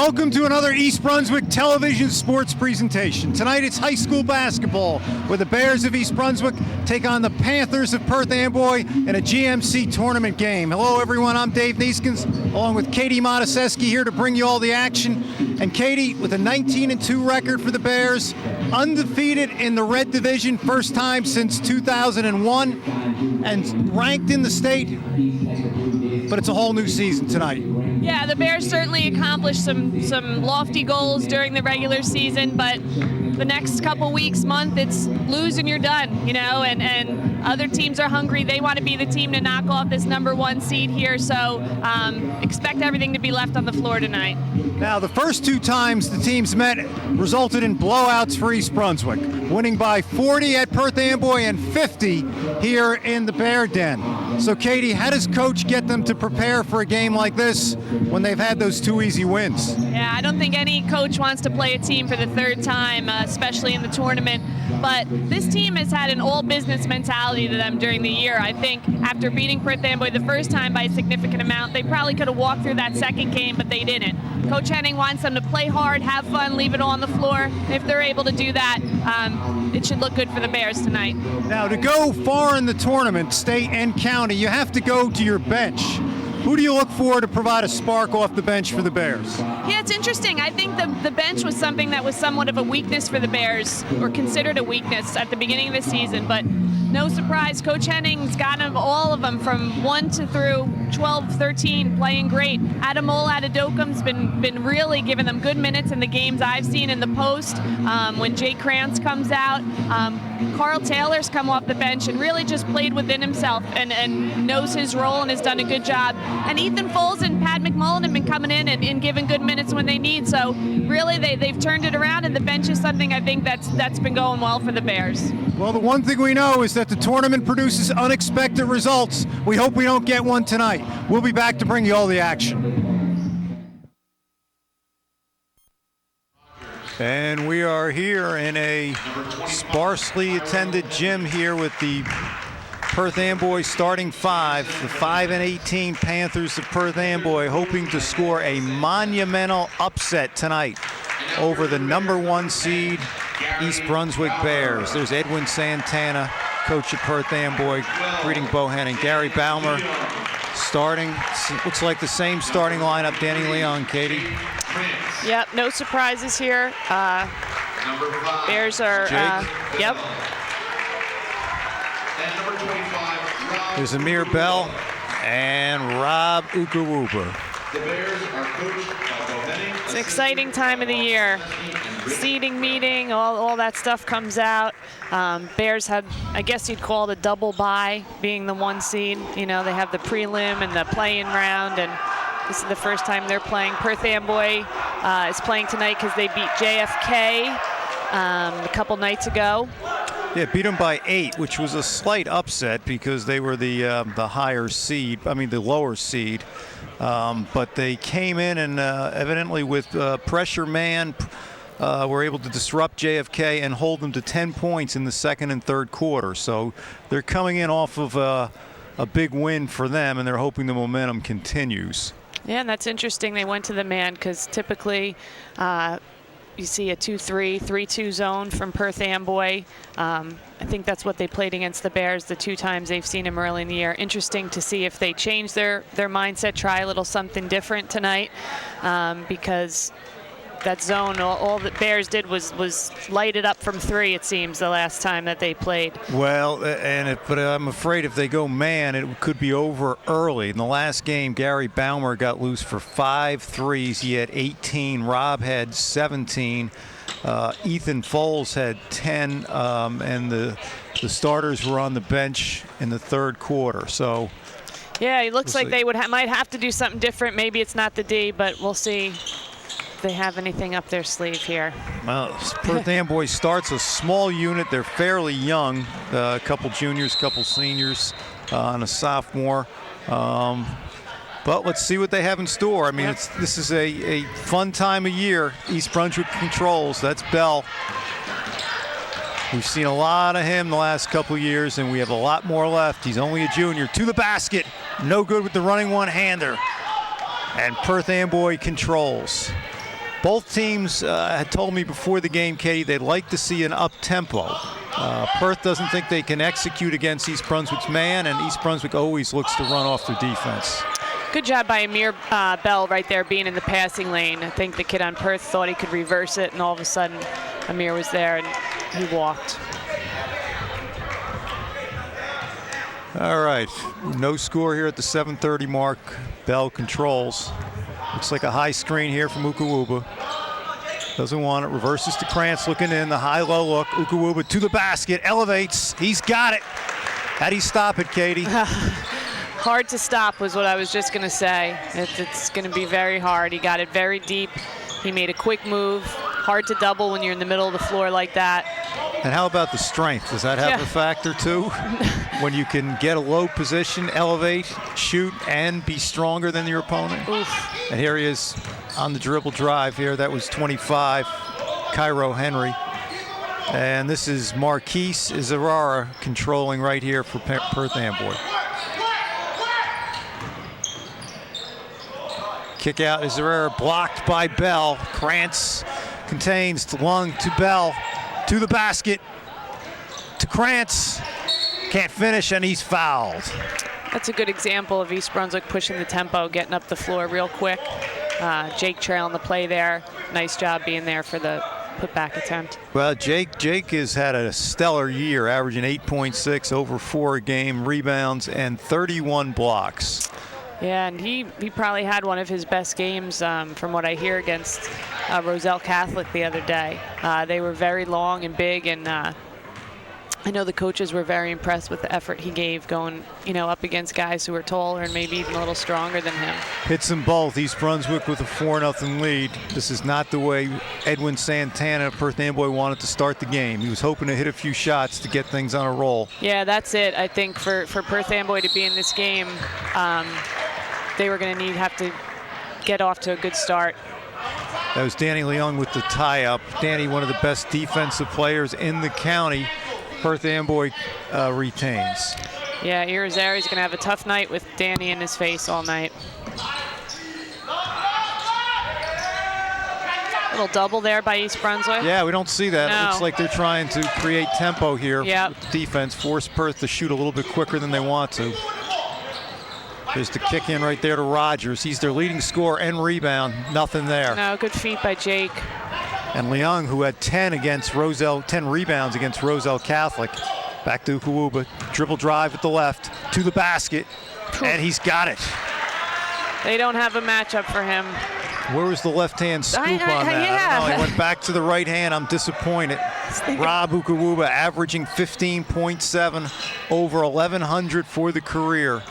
Welcome to another East Brunswick television sports presentation. Tonight it's high school basketball, where the Bears of East Brunswick take on the Panthers of Perth Amboy in a GMC tournament game. Hello everyone, I'm Dave Nieskens, along with Katie Motusesky here to bring you all the action. And Katie, with a 19-2 record for the Bears, undefeated in the Red Division, first time since 2001, and ranked in the state, but it's a whole new season tonight. Yeah, the Bears certainly accomplished some lofty goals during the regular season, but the next couple weeks, month, it's lose and you're done, you know, and other teams are hungry. They want to be the team to knock off this #1 seed here, so expect everything to be left on the floor tonight. Now, the first two times the teams met resulted in blowouts for East Brunswick, winning by 40 at Perth Amboy and 50 here in the Bear Den. So, Katie, how does Coach get them to prepare for a game like this when they've had those two easy wins? Yeah, I don't think any coach wants to play a team for the third time, especially in the tournament. But this team has had an all-business mentality to them during the year. I think after beating Perth Amboy the first time by a significant amount, they probably could have walked through that second game, but they didn't. Coach Henning wants them to play hard, have fun, leave it all on the floor. If they're able to do that, it should look good for the Bears tonight. Now, to go far in the tournament, state and county, you have to go to your bench. Who do you look for to provide a spark off the bench for the Bears? Yeah, it's interesting. I think the bench was something that was somewhat of a weakness for the Bears, or considered a weakness at the beginning of the season, but no surprise, Coach Henning's got them, all of them from 1 to through 12, 13, playing great. Adamol Adedokum's been really giving them good minutes in the games I've seen in the post. When Jay Krantz comes out, Carl Taylor's come off the bench and really just played within himself and knows his role and has done a good job. And Ethan Foles and Pat McMullen have been coming in and giving good minutes when they need. So really they've turned it around, and the bench is something I think that's been going well for the Bears. Well, the one thing we know is that the tournament produces unexpected results. We hope we don't get one tonight. We'll be back to bring you all the action. And we are here in a sparsely attended gym here with the Perth Amboy starting five, the 5-18 Panthers of Perth Amboy, hoping to score a monumental upset tonight over the #1 seed East Brunswick Bears. There's Edwin Santana, coach at Perth Amboy, greeting Bo Henning. Gary Baumer starting. Looks like the same starting lineup. Danny Leon, Katie. Yep, no surprises here. Bears are, yep. There's Amir Bell and Rob Ukawuba. It's an exciting time of the year. Seeding meeting, all that stuff comes out. Bears had, I guess you'd call it a double bye, being the 1 seed. You know, they have the prelim and the play-in round, and this is the first time they're playing. Perth Amboy is playing tonight because they beat JFK a couple nights ago. Yeah, beat them by 8, which was a slight upset because they were the higher seed, the lower seed. But they came in and evidently with pressure man were able to disrupt JFK and hold them to 10 points in the second and third quarter. So they're coming in off of a big win for them, and they're hoping the momentum continues. Yeah, and that's interesting. They went to the man because typically you see a 2-3, 3-2 zone from Perth Amboy. I think that's what they played against the Bears the 2 times they've seen him early in the year. Interesting to see if they change their mindset, try a little something different tonight, because that zone, all the Bears did was light it up from 3, it seems, the last time that they played. Well, but I'm afraid if they go man, it could be over early. In the last game, Gary Baumer got loose for 5 threes. He had 18. Rob had 17. Ethan Foles had 10, and the starters were on the bench in the third quarter. So yeah, it looks like they might have to do something different. Maybe it's not the D, but we'll see if they have anything up their sleeve here. Well, Perth Amboy starts a small unit. They're fairly young, a couple juniors, couple seniors, and a sophomore. But let's see what they have in store. I mean, this is a fun time of year. East Brunswick controls. That's Bell. We've seen a lot of him the last couple of years, and we have a lot more left. He's only a junior. To the basket. No good with the running one-hander. And Perth Amboy controls. Both teams had told me before the game, Katie, they'd like to see an up-tempo. Perth doesn't think they can execute against East Brunswick's man, and East Brunswick always looks to run off their defense. Good job by Amir Bell right there being in the passing lane. I think the kid on Perth thought he could reverse it, and all of a sudden Amir was there and he walked. All right, no score here at the 7:30 mark. Bell controls. Looks like a high screen here from Ukuwuba. Doesn't want it, reverses to Krantz, looking in, the high-low look. Ukuwuba to the basket, elevates, he's got it. How do you stop it, Katie? Hard to stop was what I was just going to say. It's going to be very hard. He got it very deep. He made a quick move. Hard to double when you're in the middle of the floor like that. And how about the strength? Does that have a factor too? When you can get a low position, elevate, shoot, and be stronger than your opponent? Oof. And here he is on the dribble drive here. That was 25, Cairo Henry. And this is Marquise Izarara controlling right here for Perth Amboy. Kick out Izarara, blocked by Bell. Krantz contains Lung to Bell. To the basket, to Krantz, can't finish, and he's fouled. That's a good example of East Brunswick pushing the tempo, getting up the floor real quick. Jake trailing the play there. Nice job being there for the putback attempt. Well, Jake has had a stellar year, averaging 8.6, over 4 a game, rebounds, and 31 blocks. Yeah, and he probably had one of his best games from what I hear against Roselle Catholic the other day. They were very long and big, and I know the coaches were very impressed with the effort he gave going, up against guys who were taller and maybe even a little stronger than him. Hits them both. East Brunswick with a 4-0 lead. This is not the way Edwin Santana, Perth Amboy, wanted to start the game. He was hoping to hit a few shots to get things on a roll. Yeah, that's it. I think for Perth Amboy to be in this game, they were going to have to get off to a good start. That was Danny Leung with the tie-up. Danny, one of the best defensive players in the county. Perth Amboy retains. Yeah, Irizarry's going to have a tough night with Danny in his face all night. Little double there by East Brunswick. Yeah, we don't see that. No. It looks like they're trying to create tempo here. Yep. With defense, force Perth to shoot a little bit quicker than they want to. There's the kick in right there to Rogers. He's their leading scorer and rebound. Nothing there. No, good feat by Jake. And Leung, who had 10 rebounds against Roselle Catholic. Back to Ukuwuba. Dribble drive at the left to the basket. And he's got it. They don't have a matchup for him. Where was the left-hand scoop on that? Yeah. I don't know. He went back to the right hand. I'm disappointed. Rob Ukuwuba averaging 15.7, over 1,100 for the career.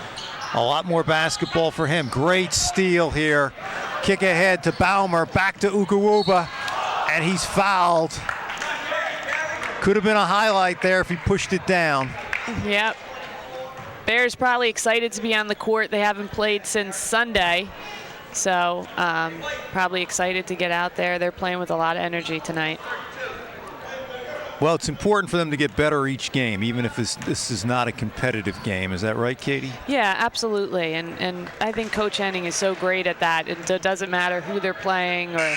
A lot more basketball for him. Great steal here. Kick ahead to Baumer, back to Ukuwuba, and he's fouled. Could have been a highlight there if he pushed it down. Yep. Bears probably excited to be on the court. They haven't played since Sunday, so probably excited to get out there. They're playing with a lot of energy tonight. Well, it's important for them to get better each game, even if this is not a competitive game. Is that right, Katie? Yeah, absolutely. And I think Coach Henning is so great at that. It doesn't matter who they're playing, or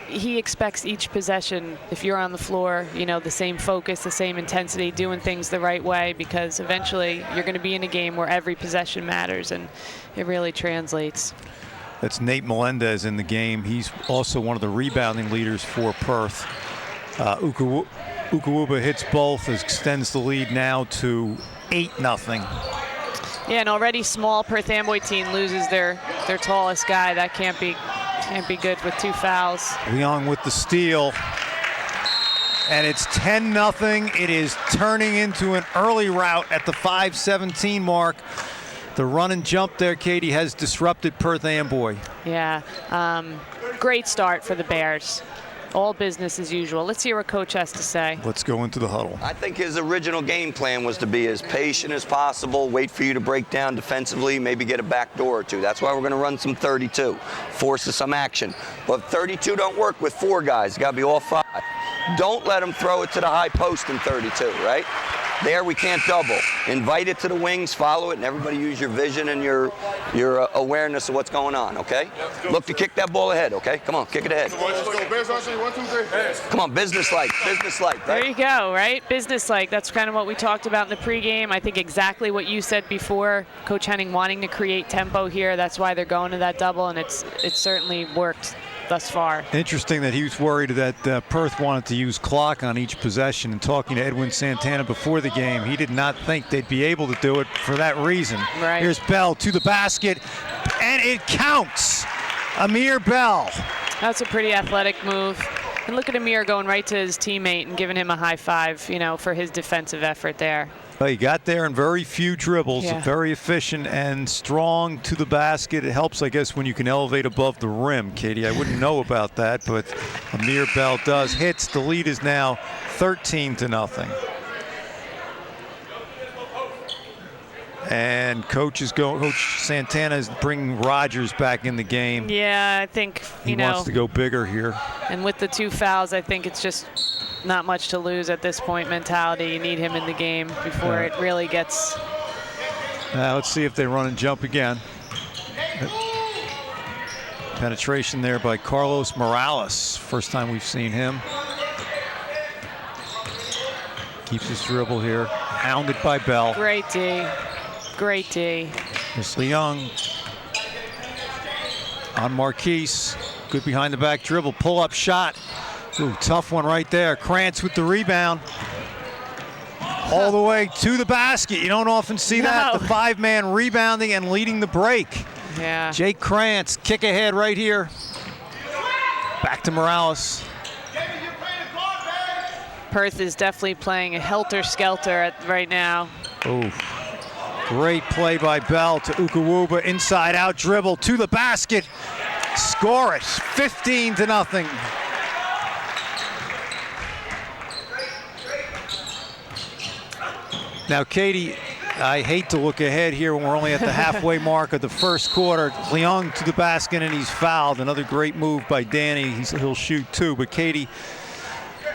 he expects each possession, if you're on the floor, the same focus, the same intensity, doing things the right way, because eventually you're going to be in a game where every possession matters, and it really translates. That's Nate Melendez in the game. He's also one of the rebounding leaders for Perth. Ukuwuba hits both, extends the lead now to 8-0. Yeah, an already small Perth Amboy team loses their tallest guy. That can't be good with 2 fouls. Leung with the steal, and it's 10-0. It is turning into an early rout at the 5:17 mark. The run and jump there, Katie, has disrupted Perth Amboy. Yeah, great start for the Bears. All business as usual. Let's hear what Coach has to say. Let's go into the huddle. I think his original game plan was to be as patient as possible, wait for you to break down defensively, maybe get a back door or two. That's why we're going to run some 32, force some action. But 32 don't work with 4 guys. It's got to be all 5. Don't let them throw it to the high post in 32, right? There we can't double. Invite it to the wings, follow it, and everybody use your vision and your awareness of what's going on, okay? Look to kick that ball ahead, okay? Come on, kick it ahead. Come on, business-like, business-like, right? There you go, right? Business-like. That's kind of what we talked about in the pregame. I think exactly what you said before. Coach Henning wanting to create tempo here. That's why they're going to that double, and it's certainly worked thus far. Interesting that he was worried that Perth wanted to use clock on each possession. And talking to Edwin Santana before the game, he did not think they'd be able to do it for that reason. Right. Here's Bell to the basket, and it counts. Amir Bell. That's a pretty athletic move. And look at Amir going right to his teammate and giving him a high five, you know, for his defensive effort there. Well, he got there in very few dribbles, Yeah. very efficient and strong to the basket. It helps, I guess, when you can elevate above the rim, Katie. I wouldn't know about that, but Amir Bell does. Hits. The lead is now 13-0. And Coach Santana is bringing Rogers back in the game. Yeah, I think, He wants to go bigger here. And with the 2 fouls, I think it's just not much to lose at this point mentality. You need him in the game before it really gets. Now let's see if they run and jump again. Penetration there by Carlos Morales. First time we've seen him. Keeps his dribble here. Hounded by Bell. Great D. Great D. Here's Leung on Marquise. Good behind the back dribble. Pull up shot. Ooh, tough one right there. Krantz with the rebound. All the way to the basket. You don't often see that. No. The 5-man rebounding and leading the break. Yeah. Jake Krantz, kick ahead right here. Back to Morales. Perth is definitely playing a helter-skelter right now. Oh, great play by Bell to Ukawuba. Inside out dribble to the basket. Score it. 15-0. Now, Katie, I hate to look ahead here when we're only at the halfway mark of the first quarter. Leung to the basket, and he's fouled. Another great move by Danny. He'll shoot 2. But, Katie,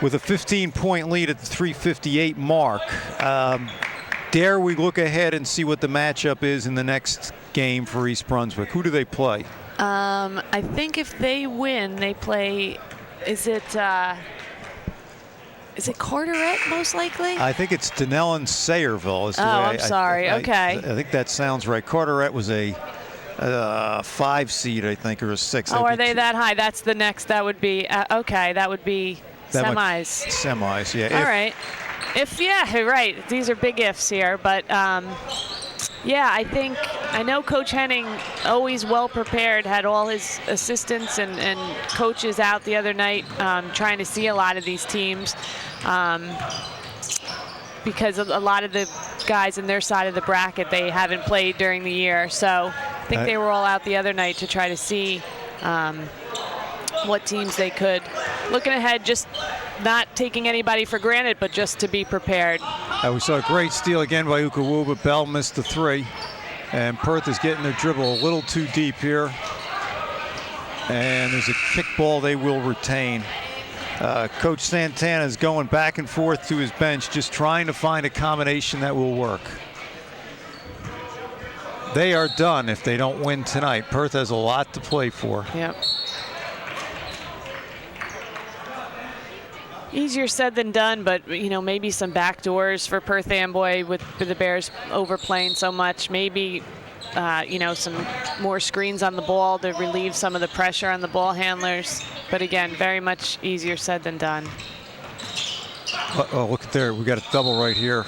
with a 15-point lead at the 3:58 mark, dare we look ahead and see what the matchup is in the next game for East Brunswick? Who do they play? I think if they win, they play, is it Carteret most likely? I think it's Denellen Sayreville. Is the way I'm sorry. Okay. I think that sounds right. Carteret was a 5 seed, I think, or a 6. Oh, are they that high? That's the next. That would be, okay, that would be semis. Semis, yeah. All right. Yeah, right. These are big ifs here, but yeah, I know Coach Henning, always well prepared, had all his assistants and coaches out the other night trying to see a lot of these teams because a lot of the guys in their side of the bracket, they haven't played during the year. So I think they were all out the other night to try to see what teams they could. Looking ahead, just not taking anybody for granted, but just to be prepared. We saw a great steal again by Ukawuba. Bell missed the 3. And Perth is getting their dribble a little too deep here. And there's a kick ball they will retain. Coach Santana is going back and forth to his bench, just trying to find a combination that will work. They are done if they don't win tonight. Perth has a lot to play for. Yep. Easier said than done, but you know, maybe some backdoors for Perth Amboy with the Bears overplaying so much. Maybe you know, some more screens on the ball to relieve some of the pressure on the ball handlers. But again, very much easier said than done. Oh, look at there. We got a double right here.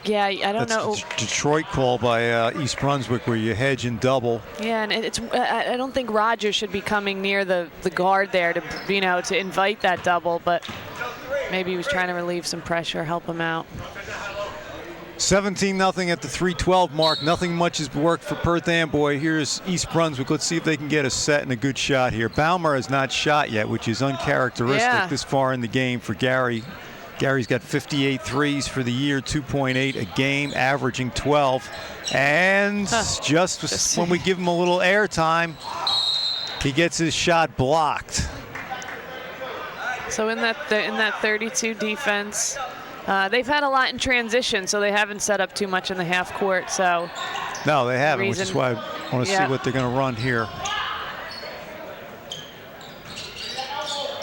Yeah, I don't know. Detroit call by East Brunswick where you hedge and double. Yeah, and it's I don't think Rogers should be coming near the guard there to, you know, to invite that double, but maybe he was trying to relieve some pressure, help him out. 17-0 at the 3:12 mark. Nothing much has worked for Perth Amboy. Here's East Brunswick. Let's see if they can get a set and a good shot here. Baumer has not shot yet, which is uncharacteristic this far in the game for Gary. Gary's got 58 threes for the year, 2.8 a game, averaging 12. And just when we give him a little airtime, he gets his shot blocked. So in that 32 defense, They've had a lot in transition, so they haven't set up too much in the half court. So no, they haven't, which is why I want to see what they're going to run here.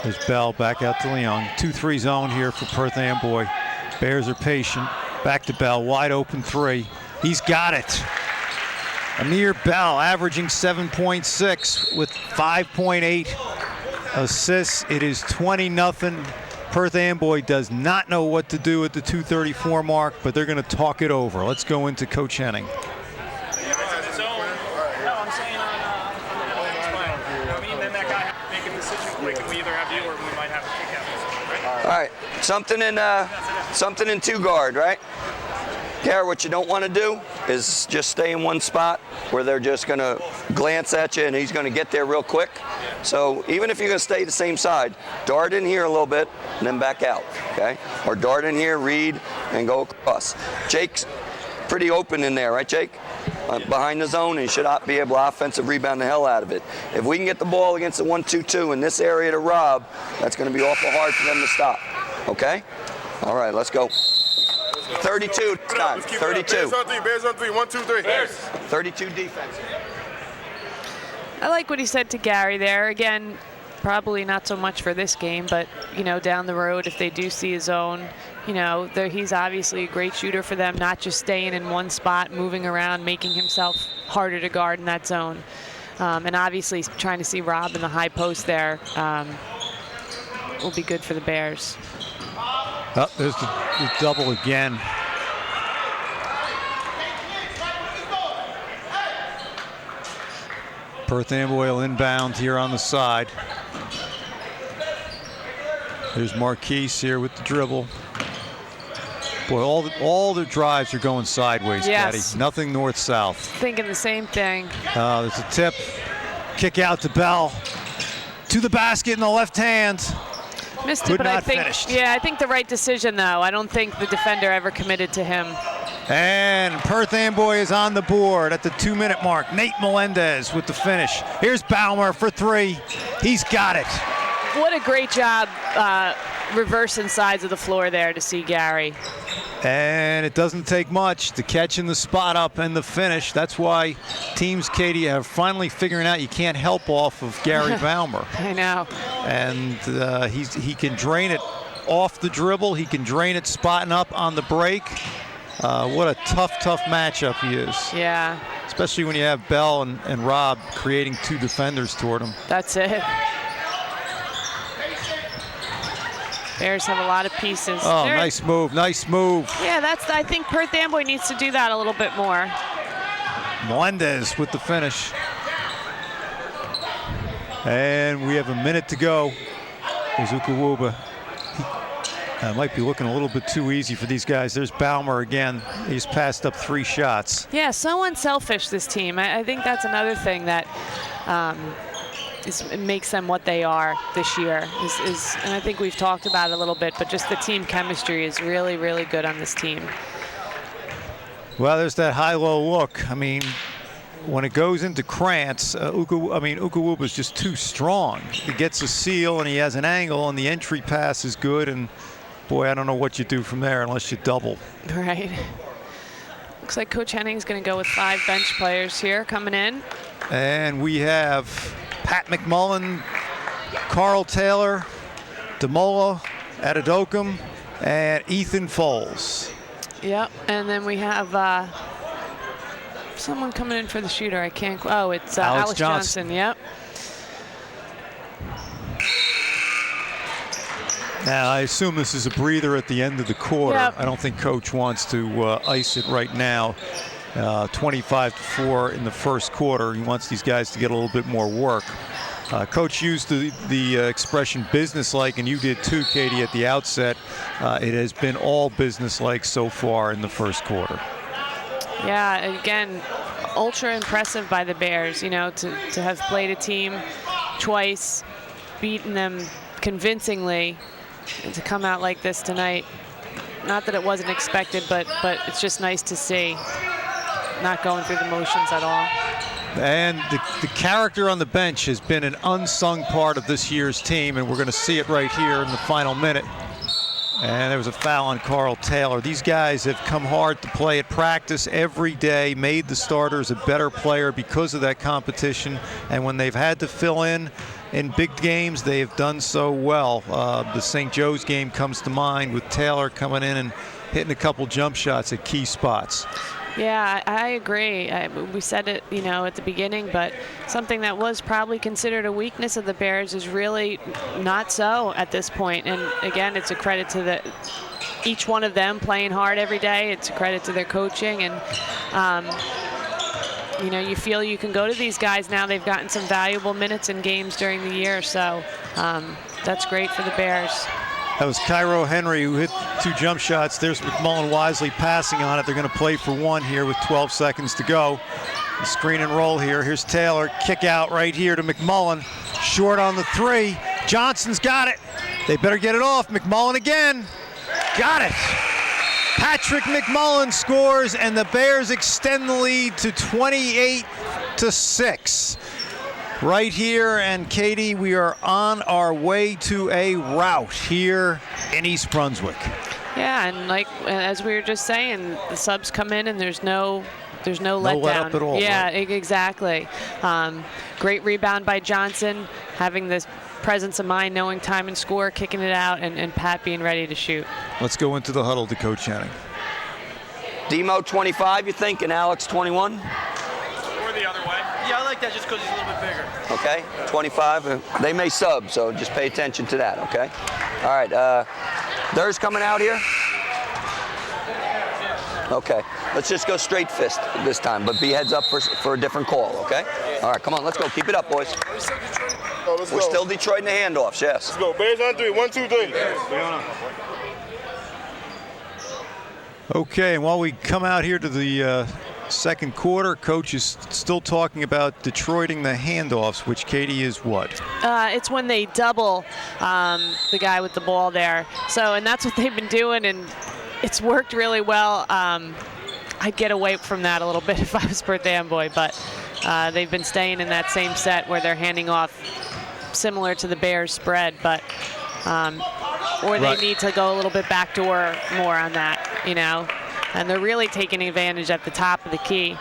There's Bell back out to Leon. 2-3 zone here for Perth Amboy. Bears are patient. Back to Bell, wide open three. He's got it. Amir Bell averaging 7.6 with 5.8 assists. It is 20-0. Perth Amboy does not know what to do at the 2:34 mark, but they're going to talk it over. Let's go into Coach Henning. All right, something in two guard, right? Garrett, what you don't want to do is just stay in one spot where they're just going to glance at you and he's going to get there real quick. So even if you're going to stay the same side, dart in here a little bit and then back out, okay? Or dart in here, read, and go across. Jake's pretty open in there, right, Jake? Behind the zone, and he should be able to offensive rebound the hell out of it. If we can get the ball against the 1-2-2 in this area to Rob, that's going to be awful hard for them to stop, okay? All right, let's go. 32 this time. 32. Bears on three. 1, 2, 3. Bears. 32 defense. I like what he said to Gary there. Again, probably not so much for this game, but, you know, down the road, if they do see his own, you know, he's obviously a great shooter for them, not just staying in one spot, moving around, making himself harder to guard in that zone. And obviously trying to see Rob in the high post there will be good for the Bears. Oh, there's the double again. Perth Amboy will inbound here on the side. There's Marquise here with the dribble. Boy, all the drives are going sideways, Patty. Nothing north-south. Thinking the same thing. There's a tip. Kick out to Bell. To the basket in the left hand. Missed it, but I think, finished. yeah, I think the right decision, though. I don't think the defender ever committed to him. And Perth Amboy is on the board at the 2-minute mark. Nate Melendez with the finish. Here's Baumer for three. He's got it. What a great job reversing sides of the floor there to see Gary. And it doesn't take much to catch in the spot up and the finish. That's why teams, Katie, are finally figuring out you can't help off of Gary Baumer. I know. And he can drain it off the dribble. He can drain it spotting up on the break. What a tough matchup he is. Yeah. Especially when you have Bell and Rob creating two defenders toward him. That's it. Bears have a lot of pieces. Oh, nice move, nice move. Yeah, I think Perth Amboy needs to do that a little bit more. Melendez with the finish. And we have a minute to go. There's Ukuwuba. Might be looking a little bit too easy for these guys. There's Baumer again. He's passed up 3 shots. Yeah, so unselfish, this team. I think that's another thing that makes them what they are this year. And I think we've talked about it a little bit, but just the team chemistry is really, really good on this team. Well, there's that high-low look. I mean, when it goes into Krantz, Ukuwuba is just too strong. He gets a seal and he has an angle, and the entry pass is good. And boy, I don't know what you do from there unless you double. Right. Looks like Coach Henning's going to go with 5 bench players here coming in. And we have Pat McMullen, Carl Taylor, Demola, Adedokum, and Ethan Foles. Yep, and then we have someone coming in for the shooter. I can't. Oh, it's Alex Johnson. Yep. Now, I assume this is a breather at the end of the quarter. Yep. I don't think Coach wants to ice it right now. 25-4 in the first quarter. He wants these guys to get a little bit more work. Coach used the expression businesslike, and you did too, Katie, at the outset. It has been all businesslike so far in the first quarter. Yeah, again, ultra impressive by the Bears, you know, to have played a team twice, beaten them convincingly, and to come out like this tonight. Not that it wasn't expected, but it's just nice to see. Not going through the motions at all. And the character on the bench has been an unsung part of this year's team, and we're going to see it right here in the final minute. And there was a foul on Carl Taylor. These guys have come hard to play at practice every day, made the starters a better player because of that competition. And when they've had to fill in big games, they have done so well. The St. Joe's game comes to mind with Taylor coming in and hitting a couple jump shots at key spots. Yeah, I agree. We said it, at the beginning, but something that was probably considered a weakness of the Bears is really not so at this point. And again, it's a credit to each one of them playing hard every day. It's a credit to their coaching, and you feel you can go to these guys now. They've gotten some valuable minutes in games during the year, so that's great for the Bears. That was Cairo Henry who hit 2 jump shots. There's McMullen wisely passing on it. They're going to play for 1 here with 12 seconds to go. The screen and roll here. Here's Taylor. Kick out right here to McMullen. Short on the 3. Johnson's got it. They better get it off. McMullen again. Got it. Patrick McMullen scores, and the Bears extend the lead to 28-6. Right here, and Katie, we are on our way to a rout here in East Brunswick. Yeah, and as we were just saying, the subs come in and there's no letdown. No let up at all. Yeah, right? Exactly. Great rebound by Johnson, having this presence of mind, knowing time and score, kicking it out, and Pat being ready to shoot. Let's go into the huddle to Coach Henning. Demo 25, you think, and Alex 21? Or the other way. Yeah, I like that just because he's a little bit bigger. Okay, 25. They may sub, so just pay attention to that, okay? All right, Dur's coming out here? Okay, let's just go straight fist this time, but be heads up for a different call, okay? All right, come on, let's go. Keep it up, boys. We're still Detroit in the handoffs, yes. Let's go. Bears on 3. 1, 2, 3. Okay, and while we come out here to the second quarter, Coach is still talking about Detroiting the handoffs, which, Katie, is what? It's when they double the guy with the ball there. And that's what they've been doing, and it's worked really well. I'd get away from that a little bit if I was Perth Amboy, but they've been staying in that same set where they're handing off similar to the Bears spread, but or they need to go a little bit backdoor more on that, and they're really taking advantage at the top of the key,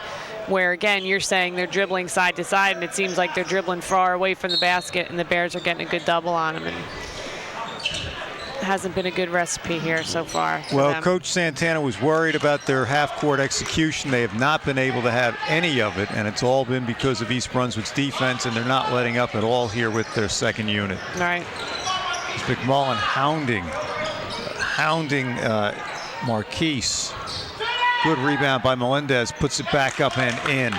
where again you're saying they're dribbling side to side, and it seems like they're dribbling far away from the basket, and the Bears are getting a good double on them, and it hasn't been a good recipe here so far. Well, Coach Santana was worried about their half-court execution. They have not been able to have any of it, and it's all been because of East Brunswick's defense, and they're not letting up at all here with their second unit. All right. It's McMullen hounding Marquise. Good rebound by Melendez, puts it back up and in.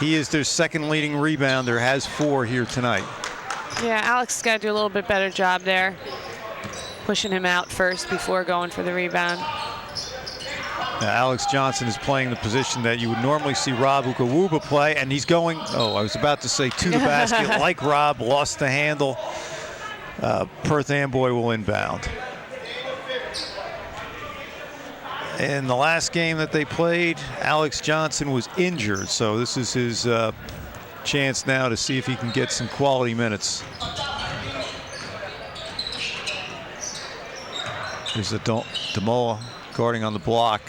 He is their second leading rebounder, has 4 here tonight. Yeah, Alex has got to do a little bit better job there, pushing him out first before going for the rebound. Now, Alex Johnson is playing the position that you would normally see Rob Ukawuba play, and he's going, I was about to say to the basket, like Rob, lost the handle. Perth Amboy will inbound. In the last game that they played, Alex Johnson was injured, so this is his chance now to see if he can get some quality minutes. There's a Demola guarding on the block.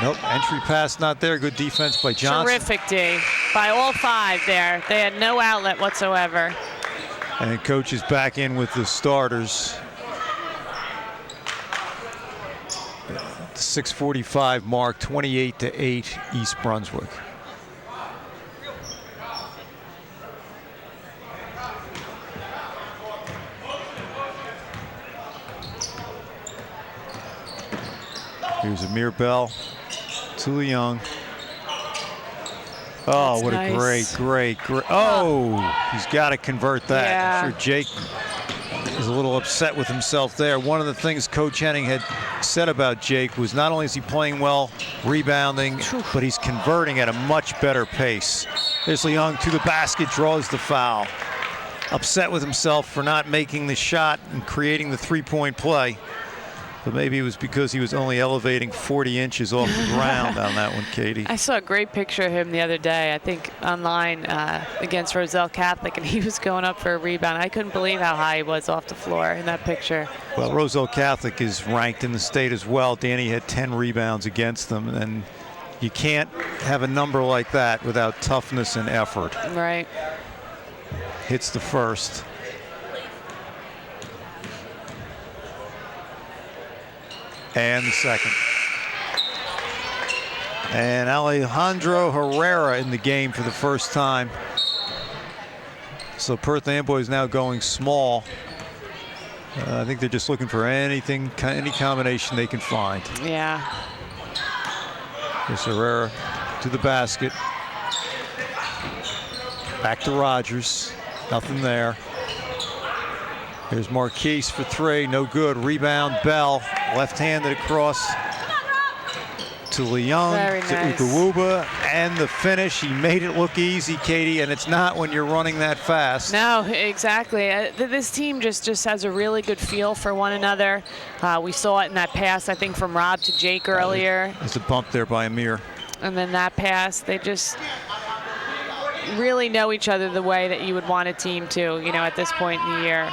Nope, entry pass not there. Good defense by Johnson. Terrific D by all 5 there. They had no outlet whatsoever. And Coach is back in with the starters. 6:45 mark, 28-8 East Brunswick. Here's Amir Bell to the young. Oh, that's what nice. a great. Oh, he's got to convert that. Yeah. I'm sure Jake is a little upset with himself there. One of the things Coach Henning had said about Jake was not only is he playing well, rebounding, but he's converting at a much better pace. There's Leung to the basket, draws the foul. Upset with himself for not making the shot and creating the 3-point play. But maybe it was because he was only elevating 40 inches off the ground on that one, Katie. I saw a great picture of him the other day, I think online against Roselle Catholic, and he was going up for a rebound. I couldn't believe how high he was off the floor in that picture. Well, Roselle Catholic is ranked in the state as well. Danny had 10 rebounds against them, and you can't have a number like that without toughness and effort. Right. Hits the first. And the second. And Alejandro Herrera in the game for the first time. So Perth Amboy is now going small. I think they're just looking for anything, any combination they can find. Yeah. Here's Herrera to the basket. Back to Rogers. Nothing there. Here's Marquise for three. No good. Rebound, Bell. Left-handed across to Leung, Very to nice. Ukawuba, and the finish. He made it look easy, Katie, and it's not when you're running that fast. No, exactly. This team just has a really good feel for one another. We saw it in that pass, I think, from Rob to Jake earlier. There's a bump there by Amir. And then that pass, they just really know each other the way that you would want a team to, you know, at this point in the year.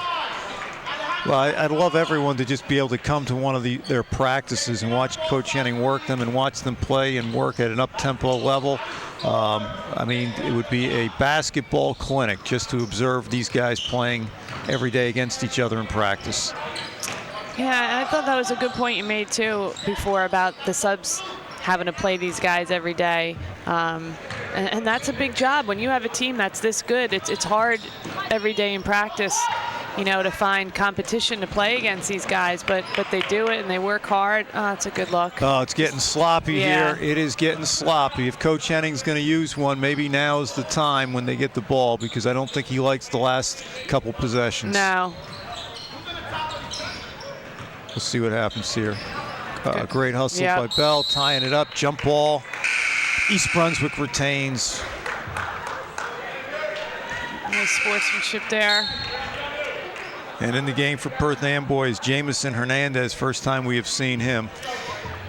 Well, I'd love everyone to just be able to come to one of their practices and watch Coach Henning work them and watch them play and work at an up-tempo level. I mean, it would be a basketball clinic just to observe these guys playing every day against each other in practice. Yeah, I thought that was a good point you made, too, before about the subs having to play these guys every day. And that's a big job. When you have a team that's this good, it's hard every day in practice, you know, to find competition to play against these guys, but they do it and they work hard. It's a good look. Oh, it's getting sloppy Yeah. here. It is getting sloppy. If Coach Henning's going to use one, maybe now is the time when they get the ball, because I don't think he likes the last couple possessions. No. We'll see what happens here. Great hustle Yep. by Bell, tying it up, jump ball. East Brunswick retains. Nice sportsmanship there. And in the game for Perth Amboy is Jamison Hernandez, first time we have seen him.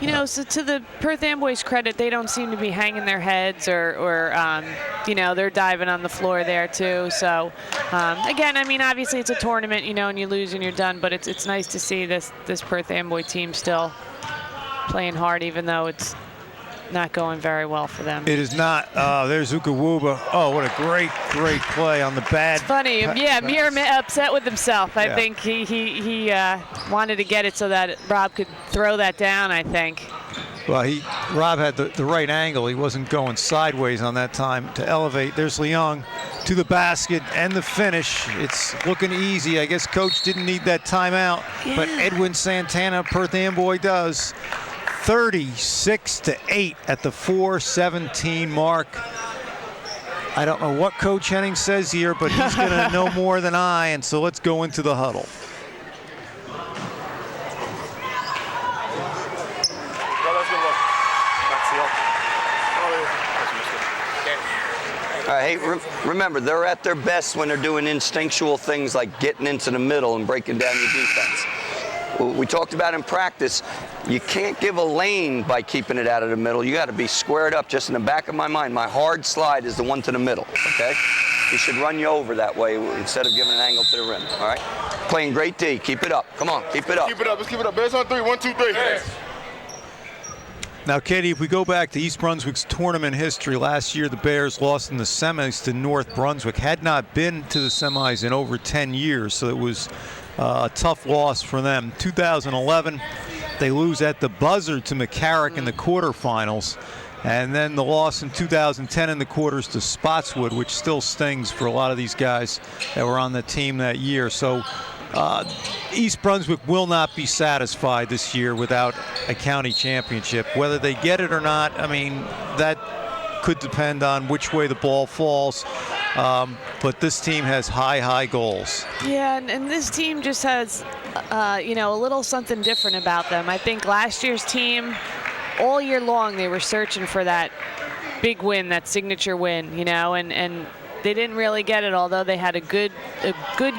You know, so to the Perth Amboys' credit, they don't seem to be hanging their heads or you know, they're diving on the floor there too. So, again, I mean, obviously it's a tournament, you know, and you lose and you're done, but it's nice to see this Perth Amboy team still playing hard, even though it's not going very well for them. It is not. There's Ukawuba. Oh, what a great play on the bad. It's funny. Yeah, Amir upset with himself. I Yeah. think he wanted to get it so that Rob could throw that down, I think. Well, Rob had the right angle. He wasn't going sideways on that time to elevate. There's Leung to the basket and the finish. It's looking easy. I guess Coach didn't need that timeout, but Edwin Santana, Perth Amboy does. 36-8 at the 4:17 mark. I don't know what Coach Henning says here, but he's going to know more than I, and so let's go into the huddle. All right, hey, remember, they're at their best when they're doing instinctual things like getting into the middle and breaking down your defense. We talked about in practice, you can't give a lane by keeping it out of the middle. You got to be squared up. Just in the back of my mind, my hard slide is the one to the middle, okay? He should run you over that way instead of giving an angle to the rim, all right? Playing great D. Keep it up. Come on, keep it up. Keep it up. Let's keep it up. Bears on three. 1, 2, 3. Now, Katie, if we go back to East Brunswick's tournament history, last year the Bears lost in the semis to North Brunswick. Had not been to the semis in over 10 years, so it was a tough loss for them. 2011, they lose at the buzzer to McCarrick in the quarterfinals. And then the loss in 2010 in the quarters to Spotswood, which still stings for a lot of these guys that were on the team that year. So East Brunswick will not be satisfied this year without a county championship. Whether they get it or not, I mean, that could depend on which way the ball falls. But this team has high goals. Yeah, and this team just has, you know, a little something different about them. I think last year's team, all year long, they were searching for that big win, that signature win, you know, and they didn't really get it, although they had a good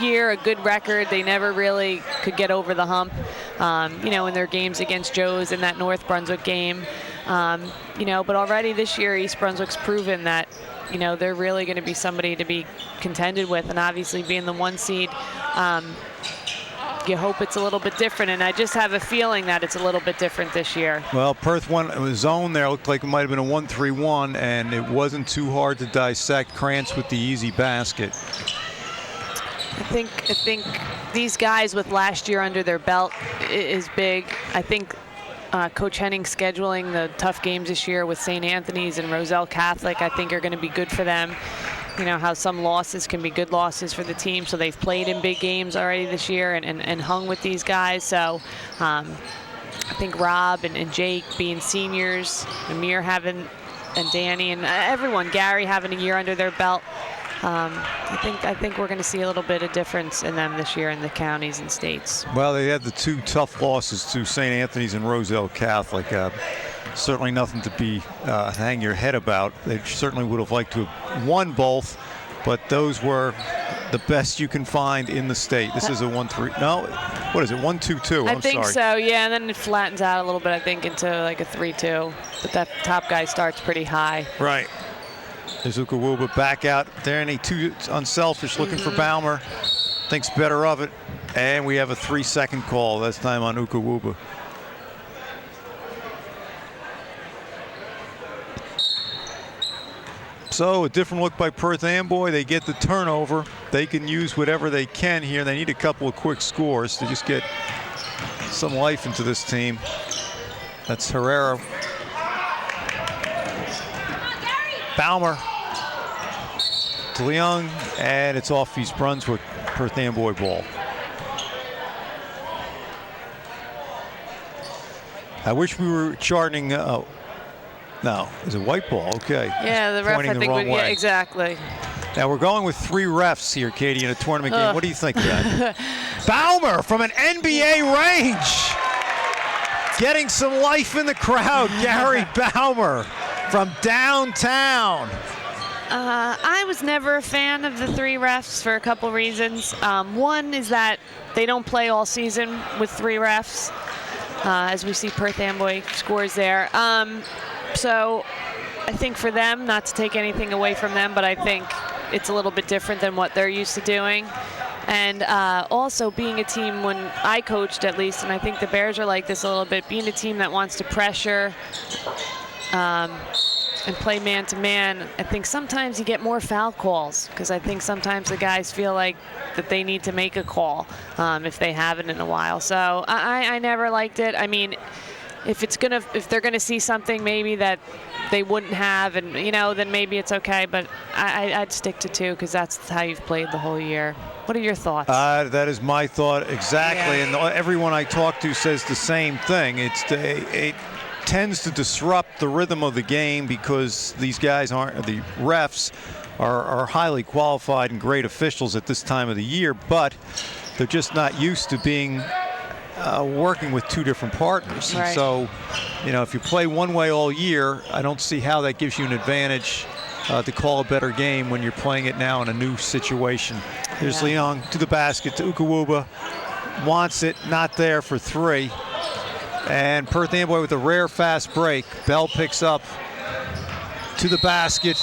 year, a good record. They never really could get over the hump. in their games against Joe's in that North Brunswick game. But already this year, East Brunswick's proven that, they're really going to be somebody to be contended with, and obviously being the 1 seed, you hope it's a little bit different, and I just have a feeling that it's a little bit different this year. Well, Perth won the zone there. Looked like it might have been a 1-3-1, and it wasn't too hard to dissect. Krantz with the easy basket. I think these guys with last year under their belt is big. I think Coach Henning scheduling the tough games this year with St. Anthony's and Roselle Catholic, I think, are going to be good for them. How some losses can be good losses for the team. So they've played in big games already this year and hung with these guys. So I think Rob and Jake being seniors, Amir having, and Danny and everyone, Gary having a year under their belt. I think we're going to see a little bit of difference in them this year in the counties and states. Well, they had the 2 tough losses to St. Anthony's and Roselle Catholic. Certainly nothing to be hang your head about. They certainly would have liked to have won both, but those were the best you can find in the state. This is a 1-3. No, what is it? 1-2-2. I think so. Yeah, and then it flattens out a little bit, I think, into like a 3-2. But that top guy starts pretty high. Right. There's Ukawuba back out there, and he too unselfish, looking for Baumer. Thinks better of it, and we have a 3-second call. This time on Ukawuba. So a different look by Perth Amboy. They get the turnover. They can use whatever they can here. They need a couple of quick scores to just get some life into this team. That's Herrera. Baumer to Leung, and it's off East Brunswick. Perth Amboy ball. I wish we were charting. No, it's a white ball. Okay. Yeah, the ref, I think, would, yeah, exactly. Now we're going with 3 refs here, Katie, in a tournament game. What do you think of that? Baumer from an NBA range, getting some life in the crowd. Gary Baumer from downtown. I was never a fan of the 3 refs for a couple reasons. One is that they don't play all season with 3 refs, as we see Perth Amboy scores there. So I think for them, not to take anything away from them, but I think it's a little bit different than what they're used to doing. And also being a team, when I coached at least, and I think the Bears are like this a little bit, being a team that wants to pressure and play man-to-man, I think sometimes you get more foul calls, because I think sometimes the guys feel like that they need to make a call if they haven't in a while. So I never liked it. I mean, if they're gonna see something maybe that they wouldn't have, and then maybe it's okay. But I'd stick to 2, because that's how you've played the whole year. What are your thoughts? That is my thought exactly, yeah. And everyone I talk to says the same thing. It tends to disrupt the rhythm of the game, because these guys the refs are highly qualified and great officials at this time of the year, but they're just not used to being working with 2 different partners. Right. And so, if you play one way all year, I don't see how that gives you an advantage to call a better game when you're playing it now in a new situation. Here's Leung to the basket to Ukawuba. Wants it, not there for 3. And Perth Amboy with a rare fast break. Bell picks up to the basket.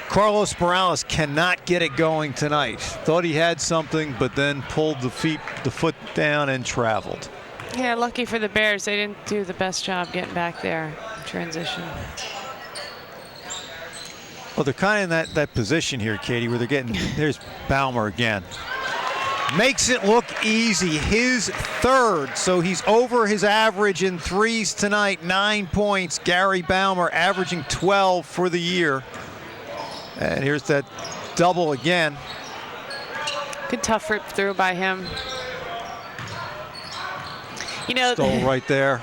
Carlos Morales cannot get it going tonight. Thought he had something, but then pulled the foot down and traveled. Yeah, lucky for the Bears, they didn't do the best job getting back there in transition. Well, they're kind of in that position here, Katie, where they're getting. There's Baumer again. Makes it look easy. His 3rd, so he's over his average in 3s tonight. 9 points. Gary Baumer averaging 12 for the year. And here's that double again. Good tough rip through by him. Stole right there.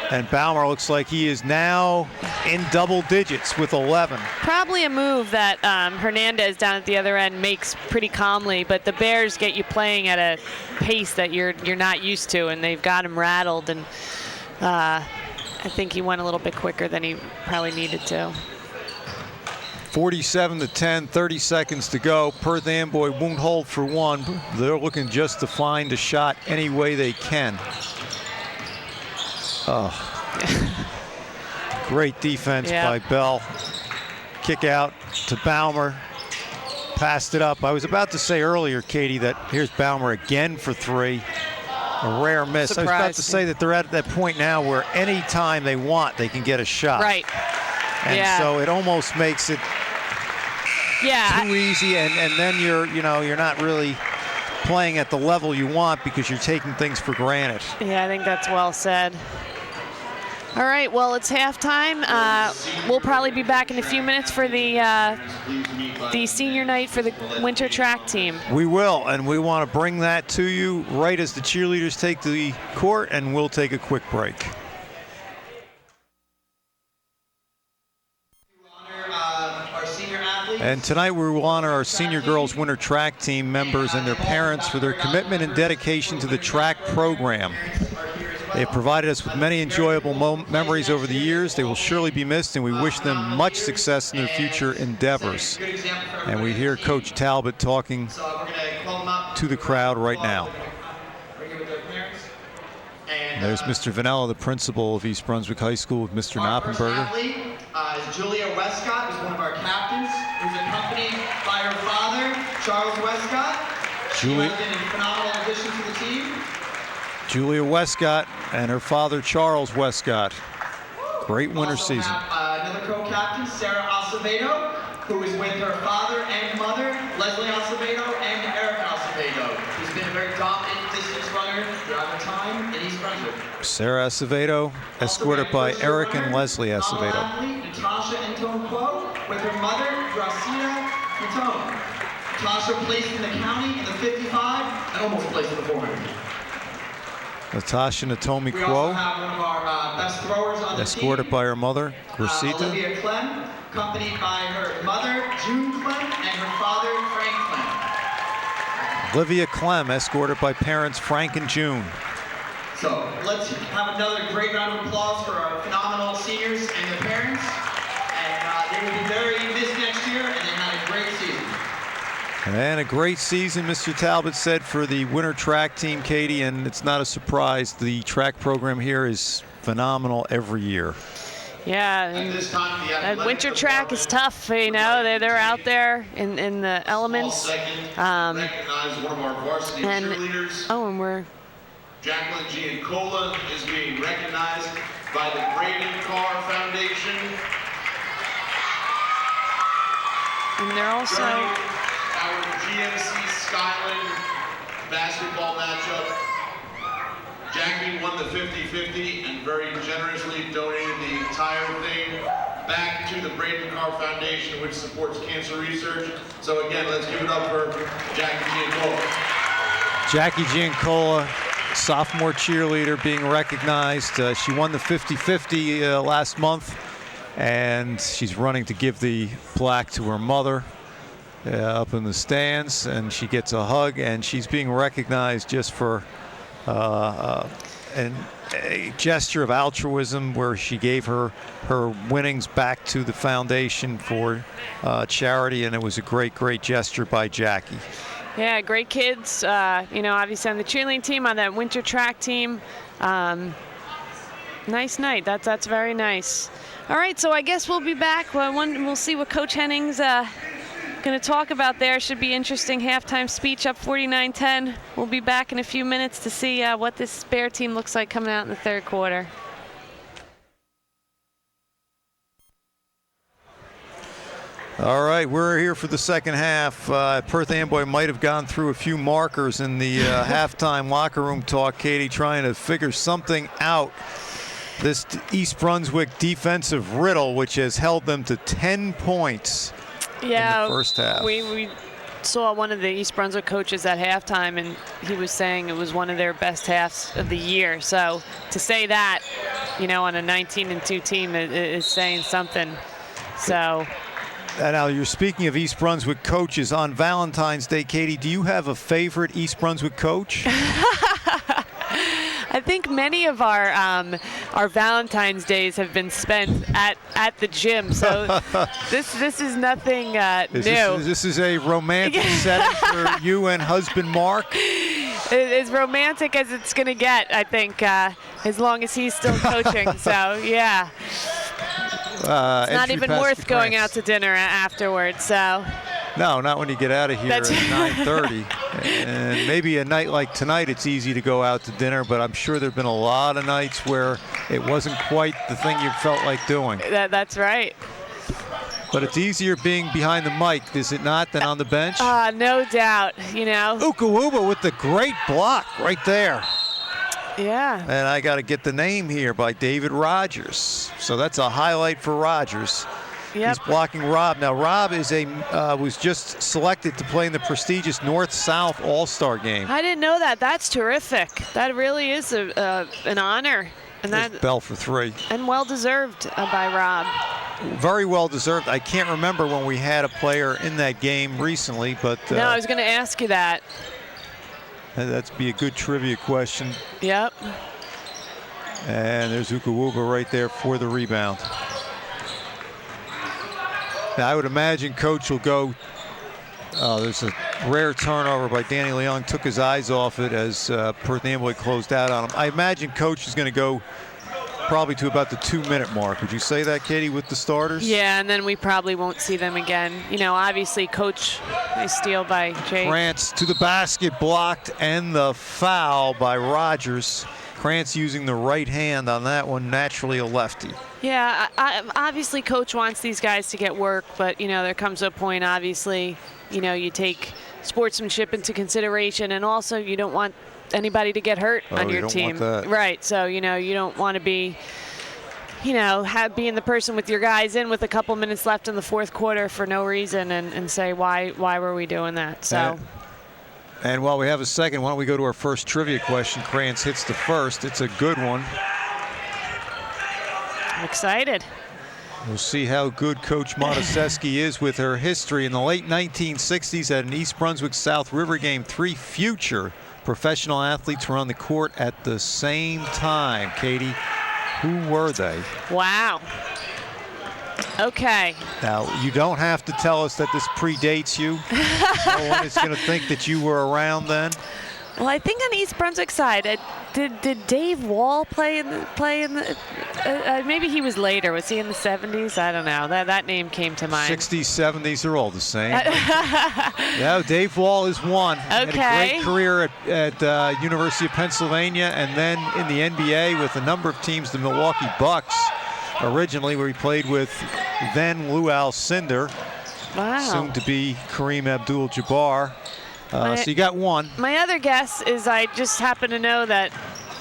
And Baumer looks like he is now in double digits with 11. Probably a move that Hernandez down at the other end makes pretty calmly, but the Bears get you playing at a pace that you're not used to, and they've got him rattled. And I think he went a little bit quicker than he probably needed to. 47-10, 30 seconds to go. Perth Amboy won't hold for one. They're looking just to find a shot any way they can. Oh. Great defense by Bell. Kick out to Baumer. Passed it up. I was about to say earlier, Katie, that here's Baumer again for three. A rare miss. I was about to say that they're at that point now where any time they want, they can get a shot. Right. And so it almost makes it too easy, and then you're not really playing at the level you want because you're taking things for granted. Yeah, I think that's well said. All right, well, it's halftime. We'll probably be back in a few minutes for the senior night for the winter track team. We will, and we want to bring that to you right as the cheerleaders take the court, and we'll take a quick break. And tonight we will honor our senior girls winter track team members and their parents for their commitment and dedication to the track program. They have provided us with many enjoyable memories over the years. They will surely be missed, and we wish them much success in their future endeavors. And we hear Coach Talbot talking to the crowd right now. And there's Mr. Vanella, the principal of East Brunswick High School, with Mr. Knoppenberger. Julia Westcott is one of our captains, who's accompanied by her father, Charles Westcott. She has been a phenomenal addition to the team. Julia Westcott and her father, Charles Westcott. Great winter season. Another co-captain, Sarah Acevedo, who is with her father and mother, Leslie Acevedo and Eric Acevedo, who's been a very dominant distance runner throughout her time in East Brunswick. Sarah Acevedo, escorted by Eric and Leslie Acevedo. Natasha Antone Quo, with her mother, Gracia Antone. Natasha placed in the county in the 55 and almost placed in the 400. Natasha Natomi We Quo, also have one of our best throwers on the escorted team, by her mother, Gracita. Olivia Clem, accompanied by her mother, June Clem, and her father, Frank Clem. Olivia Clem, escorted by parents Frank and June. So let's have another great round of applause for our phenomenal seniors and their parents. And they will be very missed next year, and they had a great season. And a great season, Mr. Talbot said, for the winter track team, Katie, and it's not a surprise. The track program here is phenomenal every year. Yeah, and winter track is tough, you know. They're out there in the elements. Recognize one of our varsity cheerleaders. And we're... Jacqueline Giancola is being recognized by the Braden Carr Foundation. And they're also... Our GMC Skyland basketball matchup. Jackie won the 50-50 and very generously donated the entire thing back to the Braden Carr Foundation, which supports cancer research. So again, let's give it up for Jackie Giancola. Jackie Giancola, sophomore cheerleader, being recognized. She won the 50-50 last month, and she's running to give the plaque to her mother. Up in the stands, and she gets a hug, and she's being recognized just for a gesture of altruism where she gave her winnings back to the foundation for charity, and it was a great gesture by Jackie. Yeah, great kids. You know, obviously on the cheerleading team, on that winter track team. Nice night. That's very nice. All right, so I guess we'll be back. We'll see what Coach Henning's going to talk about there. Should be interesting. Halftime speech up 49-10. We'll be back in a few minutes to see what this Bear team looks like coming out in the third quarter. All right, we're here for the second half. Perth Amboy might have gone through a few markers in the halftime locker room talk, Katie, trying to figure something out. This East Brunswick defensive riddle, which has held them to 10 points. Yeah, in the first half. We saw one of the East Brunswick coaches at halftime, and he was saying it was one of their best halves of the year. So to say that, you know, on a 19-2 team is saying something. So. Now, you're speaking of East Brunswick coaches. On Valentine's Day, Katie, do you have a favorite East Brunswick coach? I think many of our Valentine's days have been spent at the gym, so this is nothing new. This is a romantic setting for you and husband Mark. As romantic as it's going to get, I think, as long as he's still coaching. So, yeah. It's not even worth going out to dinner afterwards. So. No, not when you get out of here at 9:30. And maybe a night like tonight, it's easy to go out to dinner, but I'm sure there have been a lot of nights where it wasn't quite the thing you felt like doing. That's right. But it's easier being behind the mic, is it not, than on the bench? No doubt, you know. Ukawuba with the great block right there. Yeah. And I got to get the name here by David Rogers. So that's a highlight for Rogers. Yep. He's blocking Rob. Now, Rob is was just selected to play in the prestigious North-South All-Star game. I didn't know that. That's terrific. That really is an honor. And that Bell for 3. And well-deserved by Rob. Very well-deserved. I can't remember when we had a player in that game recently, but... no, I was going to ask you that. That'd be a good trivia question. Yep. And there's Ukawuba right there for the rebound. Now, I would imagine Coach will go. There's a rare turnover by Danny Leung. Took his eyes off it as Perth Amboy closed out on him. I imagine Coach is going to go probably to about the 2-minute mark. Would you say that, Katie, with the starters? Yeah, and then we probably won't see them again. You know, obviously, Coach, a steal by Jake. Krantz to the basket, blocked, and the foul by Rogers. Krantz using the right hand on that one, naturally a lefty. Yeah, obviously Coach wants these guys to get work, but, you know, there comes a point, obviously, you know, you take sportsmanship into consideration, and also you don't want anybody to get hurt on your team. Right, so, you know, you don't want to be, you know, being the person with your guys in with a couple minutes left in the fourth quarter for no reason and say, why were we doing that? So. And while we have a second, why don't we go to our first trivia question. Krantz hits the first. It's a good one. I'm excited. We'll see how good Coach Motusesky is with her history. In the late 1960s at an East Brunswick South River game, 3 future professional athletes were on the court at the same time. Katie, who were they? Wow. Okay. Now, you don't have to tell us that this predates you. No one is going to think that you were around then. Well, I think on the East Brunswick side, did Dave Wall play in the maybe he was later. Was he in the 70s? I don't know. That name came to mind. 60s, 70s, they're all the same. Yeah, Dave Wall is one. Okay. Had a great career at University of Pennsylvania, and then in the NBA with a number of teams, the Milwaukee Bucks, originally, where he played with then Lou Alcindor, soon to be Kareem Abdul-Jabbar. So you got one. My other guess is I just happen to know that.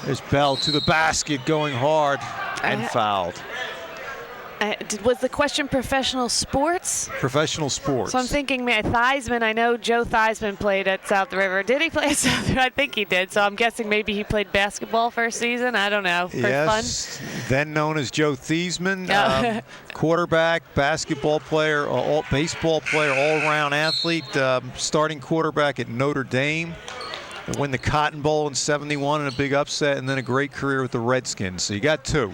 There's Bell to the basket, going hard and fouled. Was the question professional sports? Professional sports. So I'm thinking, Theismann. I know Joe Theismann played at South River. Did he play at South River? I think he did. So I'm guessing maybe he played basketball first season. I don't know. For yes, fun. Then known as Joe Theismann. Quarterback, basketball player, baseball player, all-around athlete. Starting quarterback at Notre Dame. Win the Cotton Bowl in '71 in a big upset, and then a great career with the Redskins. So you got 2.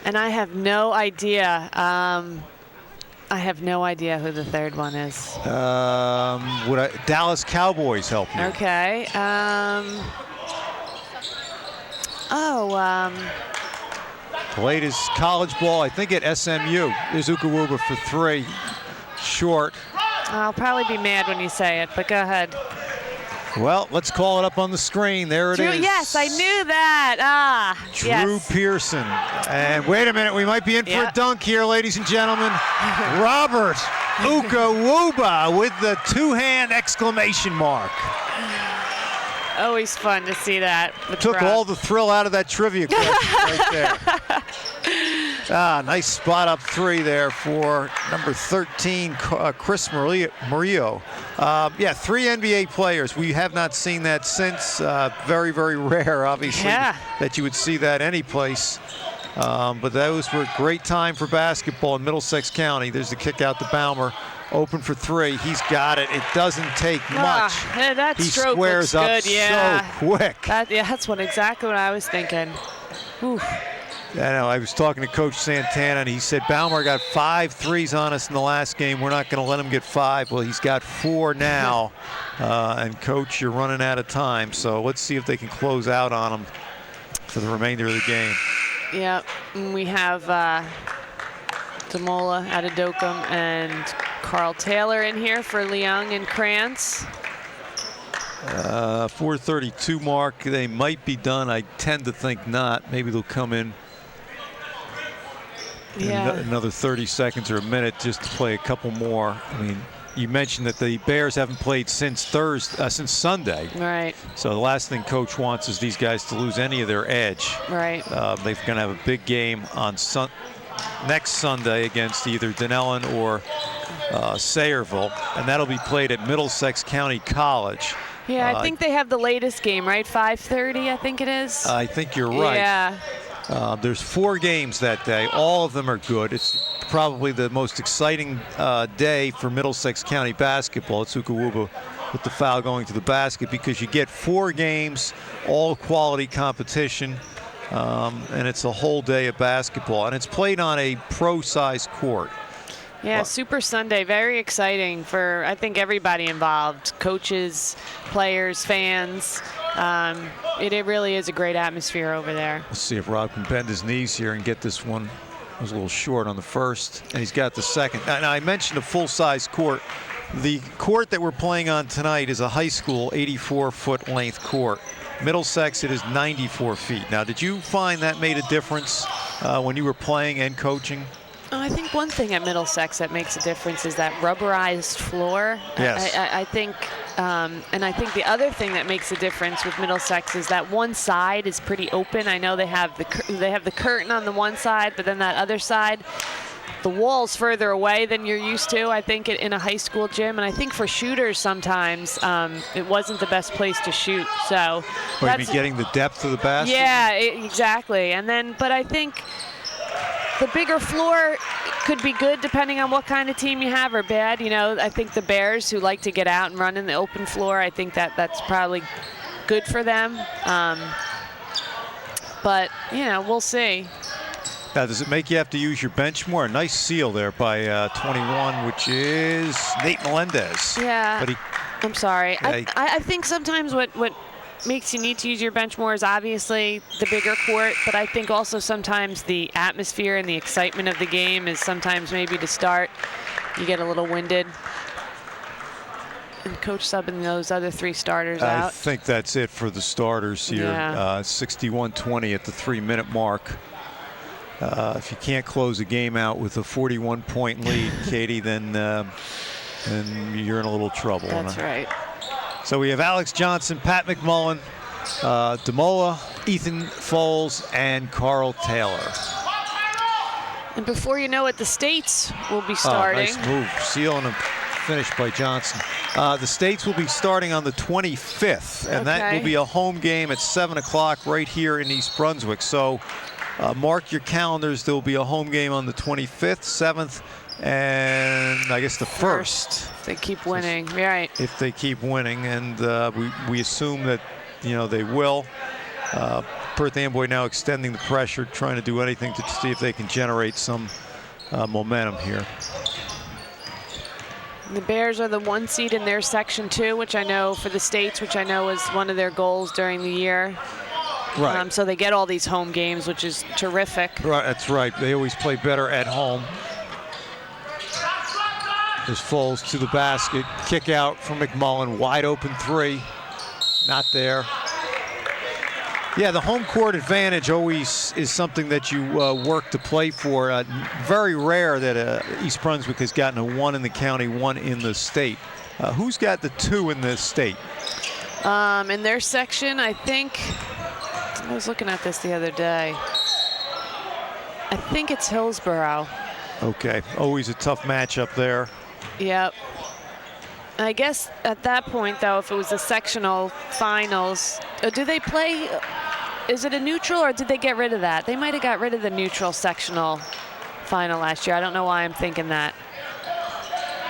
And I have no idea. I have no idea who the third one is. Dallas Cowboys help you? Okay. Played his college ball, I think, at SMU. There's Ukawuba for 3. Short. I'll probably be mad when you say it, but go ahead. Well, let's call it up on the screen. There it is. Yes, I knew that. Drew Pearson. And wait a minute, we might be in for a dunk here, ladies and gentlemen. Robert Ukawuba with the 2-hand exclamation mark. Always fun to see that. Took all the thrill out of that trivia question right there. Nice spot up 3 there for number 13, Chris Murillo. 3 NBA players. We have not seen that since. Very, very rare, obviously, that you would see that any place. But those were a great time for basketball in Middlesex County. There's the kick out to Balmer Open for three. He's got it. It doesn't take much. That He stroke squares looks up good. Yeah. so quick. That's exactly what I was thinking. Oof. I know. I was talking to Coach Santana, and he said Baumer got 5 threes on us in the last game. We're not going to let him get 5. Well, he's got 4 now. And, Coach, you're running out of time. So let's see if they can close out on him for the remainder of the game. Yep. We have Damola, Adedokum, and Carl Taylor in here for Leung and Krantz. 4:32 mark. They might be done. I tend to think not. Maybe they'll come in another 30 seconds or a minute just to play a couple more. I mean, you mentioned that the Bears haven't played since Sunday. Right. So the last thing Coach wants is these guys to lose any of their edge. Right. They're going to have a big game on next Sunday against either Dunellen or Sayreville, and that'll be played at Middlesex County College. Yeah, I think they have the latest game, right? 5:30, I think it is. I think you're right. Yeah. There's 4 games that day. All of them are good. It's probably the most exciting day for Middlesex County basketball. It's Ukawuba with the foul going to the basket because you get 4 games, all quality competition, and it's a whole day of basketball. And it's played on a pro-sized court. Yeah, Super Sunday, very exciting for, I think, everybody involved, coaches, players, fans. It really is a great atmosphere over there. Let's see if Rob can bend his knees here and get this one. It was a little short on the first, and he's got the second. Now, I mentioned a full-size court. The court that we're playing on tonight is a high school 84-foot length court. Middlesex, it is 94 feet. Now, did you find that made a difference when you were playing and coaching? I think one thing at Middlesex that makes a difference is that rubberized floor. Yes. I think, and I think the other thing that makes a difference with Middlesex is that one side is pretty open. I know they have the curtain on the one side, but then that other side, the wall's further away than you're used to, I think, in a high school gym. And I think for shooters sometimes it wasn't the best place to shoot. So Maybe getting the depth of the basket? Yeah, exactly. And then, but I think the bigger floor could be good depending on what kind of team you have, or bad. You know, I think the Bears, who like to get out and run in the open floor, I think that's probably good for them. But, you know, we'll see. Now, does it make you have to use your bench more? A nice seal there by 21, which is Nate Melendez. Yeah. But I'm sorry. Yeah, I think sometimes what makes you need to use your bench more is obviously the bigger court, but I think also sometimes the atmosphere and the excitement of the game is sometimes maybe to start you get a little winded. And Coach subbing those other 3 starters out. I think that's it for the starters here. Yeah. 61-20 at the 3-minute mark. If you can't close a game out with a 41-point lead, Katie, then you're in a little trouble. That's right. So we have Alex Johnson, Pat McMullen, Damola, Ethan Foles, and Carl Taylor. And before you know it, the States will be starting. Nice move. Seal and a finish by Johnson. The States will be starting on the 25th, and that will be a home game at 7 o'clock right here in East Brunswick. So mark your calendars. There will be a home game on the 25th, 7th, and I guess the 1st. If they keep winning, right. If they keep winning, and we assume that, you know, they will. Perth Amboy now extending the pressure, trying to do anything to see if they can generate some momentum here. The Bears are the 1 seed in their section 2, which I know for the States, which I know was one of their goals during the year. Right. So they get all these home games, which is terrific. Right, that's right. They always play better at home. There's Foles to the basket. Kick out from McMullen. Wide open 3. Not there. Yeah, the home court advantage always is something that you work to play for. Very rare that East Brunswick has gotten a 1 in the county, 1 in the state. Who's got the 2 in the state? In their section, I think, I was looking at this the other day. I think it's Hillsborough. Okay, always a tough matchup there. Yep. I guess at that point, though, if it was the sectional finals, do they play, is it a neutral, or did they get rid of that? They might have got rid of the neutral sectional final last year. I don't know why I'm thinking that.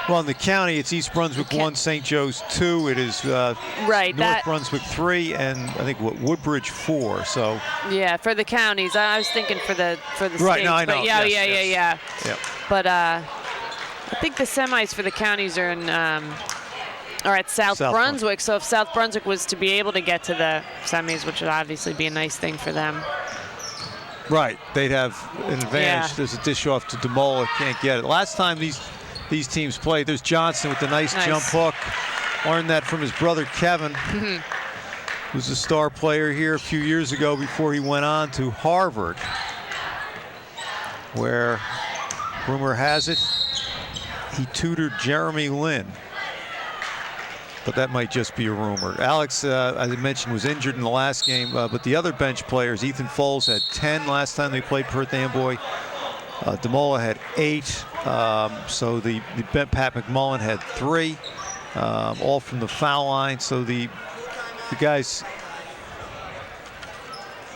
Well, in the county, it's East Brunswick 1, St. Joe's 2. It is right, North Brunswick 3, and I think Woodbridge 4. So yeah, for the counties. I was thinking for the states. Right, no, I know. But yeah, Yes. yeah. But I think the semis for the counties are in are at South Brunswick. So if South Brunswick was to be able to get to the semis, which would obviously be a nice thing for them. Right, they'd have an advantage. Yeah. There's a dish off to Demola, can't get it. Last time these teams played, there's Johnson with the nice jump hook. Learned that from his brother Kevin, who's a star player here a few years ago before he went on to Harvard, where rumor has it he tutored Jeremy Lin. But that might just be a rumor. Alex, as I mentioned, was injured in the last game, but the other bench players, Ethan Foles had 10 last time they played Perth Amboy. Demola had 8. So the Pat McMullen had 3, all from the foul line. So the guys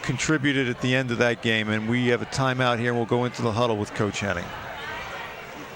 contributed at the end of that game, and we have a timeout here, and we'll go into the huddle with Coach Henning.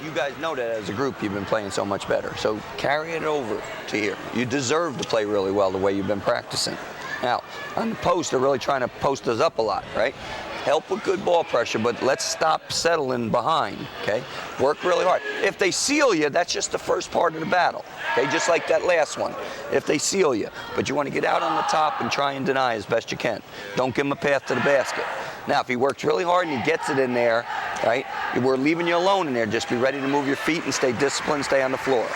You guys know that as a group you've been playing so much better. So carry it over to here. You deserve to play really well the way you've been practicing. Now, on the post, they're really trying to post us up a lot, right? Help with good ball pressure, but let's stop settling behind, okay? Work really hard. If they seal you, that's just the first part of the battle, okay? Just like that last one, if they seal you. But you want to get out on the top and try and deny as best you can. Don't give him a path to the basket. Now, if he works really hard and he gets it in there, right, we're leaving you alone in there. Just be ready to move your feet and stay disciplined, stay on the floor.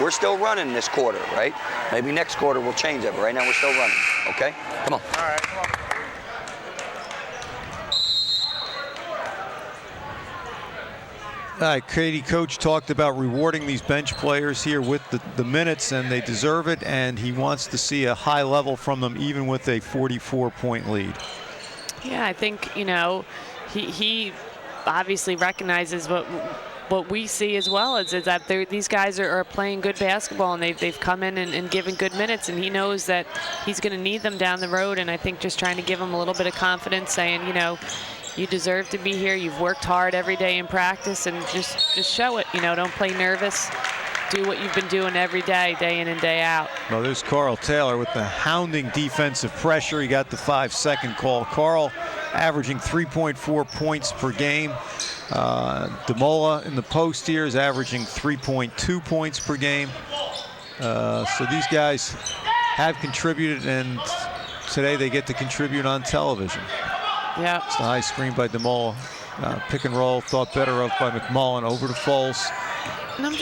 We're still running this quarter, right? Maybe next quarter we'll change it, but right now we're still running, okay? Come on. All right, come on. All right, Katie, Coach talked about rewarding these bench players here with the minutes, and they deserve it, and he wants to see a high level from them even with a 44-point lead. Yeah, I think, you know, he obviously recognizes what we see as well, is that these guys are playing good basketball, and they've come in and given good minutes, and he knows that he's going to need them down the road. And I think just trying to give them a little bit of confidence, saying, you know, you deserve to be here. You've worked hard every day in practice, and just show it. You know, don't play nervous. Do what you've been doing every day, day in and day out. Well, there's Carl Taylor with the hounding defensive pressure. He got the 5-second call. Carl averaging 3.4 points per game. Demola in the post here is averaging 3.2 points per game. So these guys have contributed, and today they get to contribute on television. Yeah. It's the high screen by Demola. Pick and roll thought better of by McMullen, over to Foles. And I'm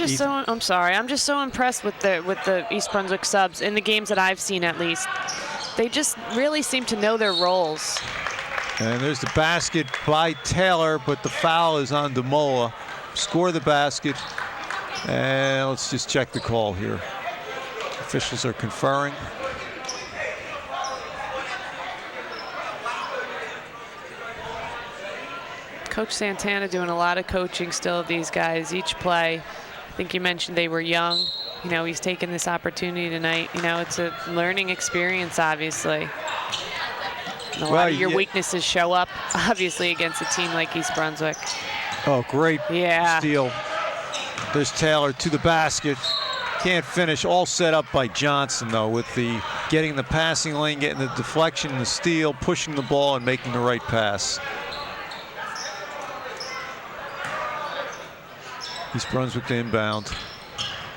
just so impressed with the East Brunswick subs in the games that I've seen, at least. They just really seem to know their roles. And there's the basket by Taylor, but the foul is on Demola. Score the basket, and let's just check the call here. Officials are conferring. Coach Santana doing a lot of coaching still of these guys each play. I think you mentioned they were young. You know, he's taken this opportunity tonight. You know, it's a learning experience, obviously. And a lot of your weaknesses show up, obviously, against a team like East Brunswick. Oh, great steal. There's Taylor to the basket. Can't finish. All set up by Johnson, though, with the getting the passing lane, getting the deflection, the steal, pushing the ball, and making the right pass. East Brunswick to inbound.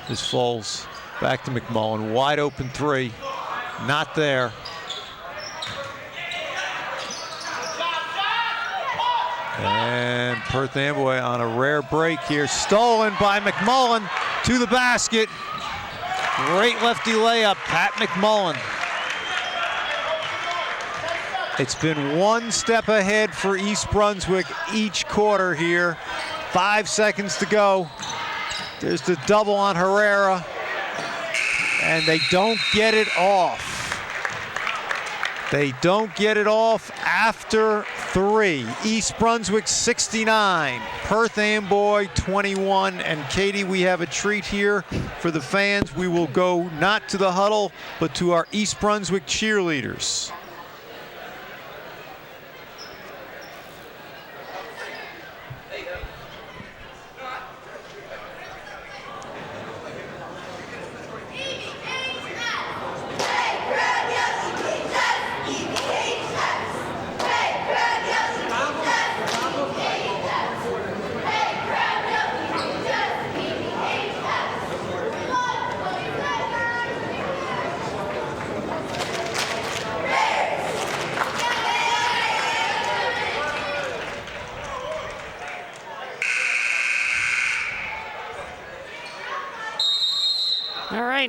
There's Foles. Back to McMullen. Wide open 3. Not there. And Perth Amboy on a rare break here. Stolen by McMullen to the basket. Great lefty layup, Pat McMullen. It's been one step ahead for East Brunswick each quarter here. 5 seconds to go. There's the double on Herrera, and they don't get it off. They don't get it off after 3. East Brunswick 69, Perth Amboy 21. And Katie, we have a treat here for the fans. We will go not to the huddle, but to our East Brunswick cheerleaders.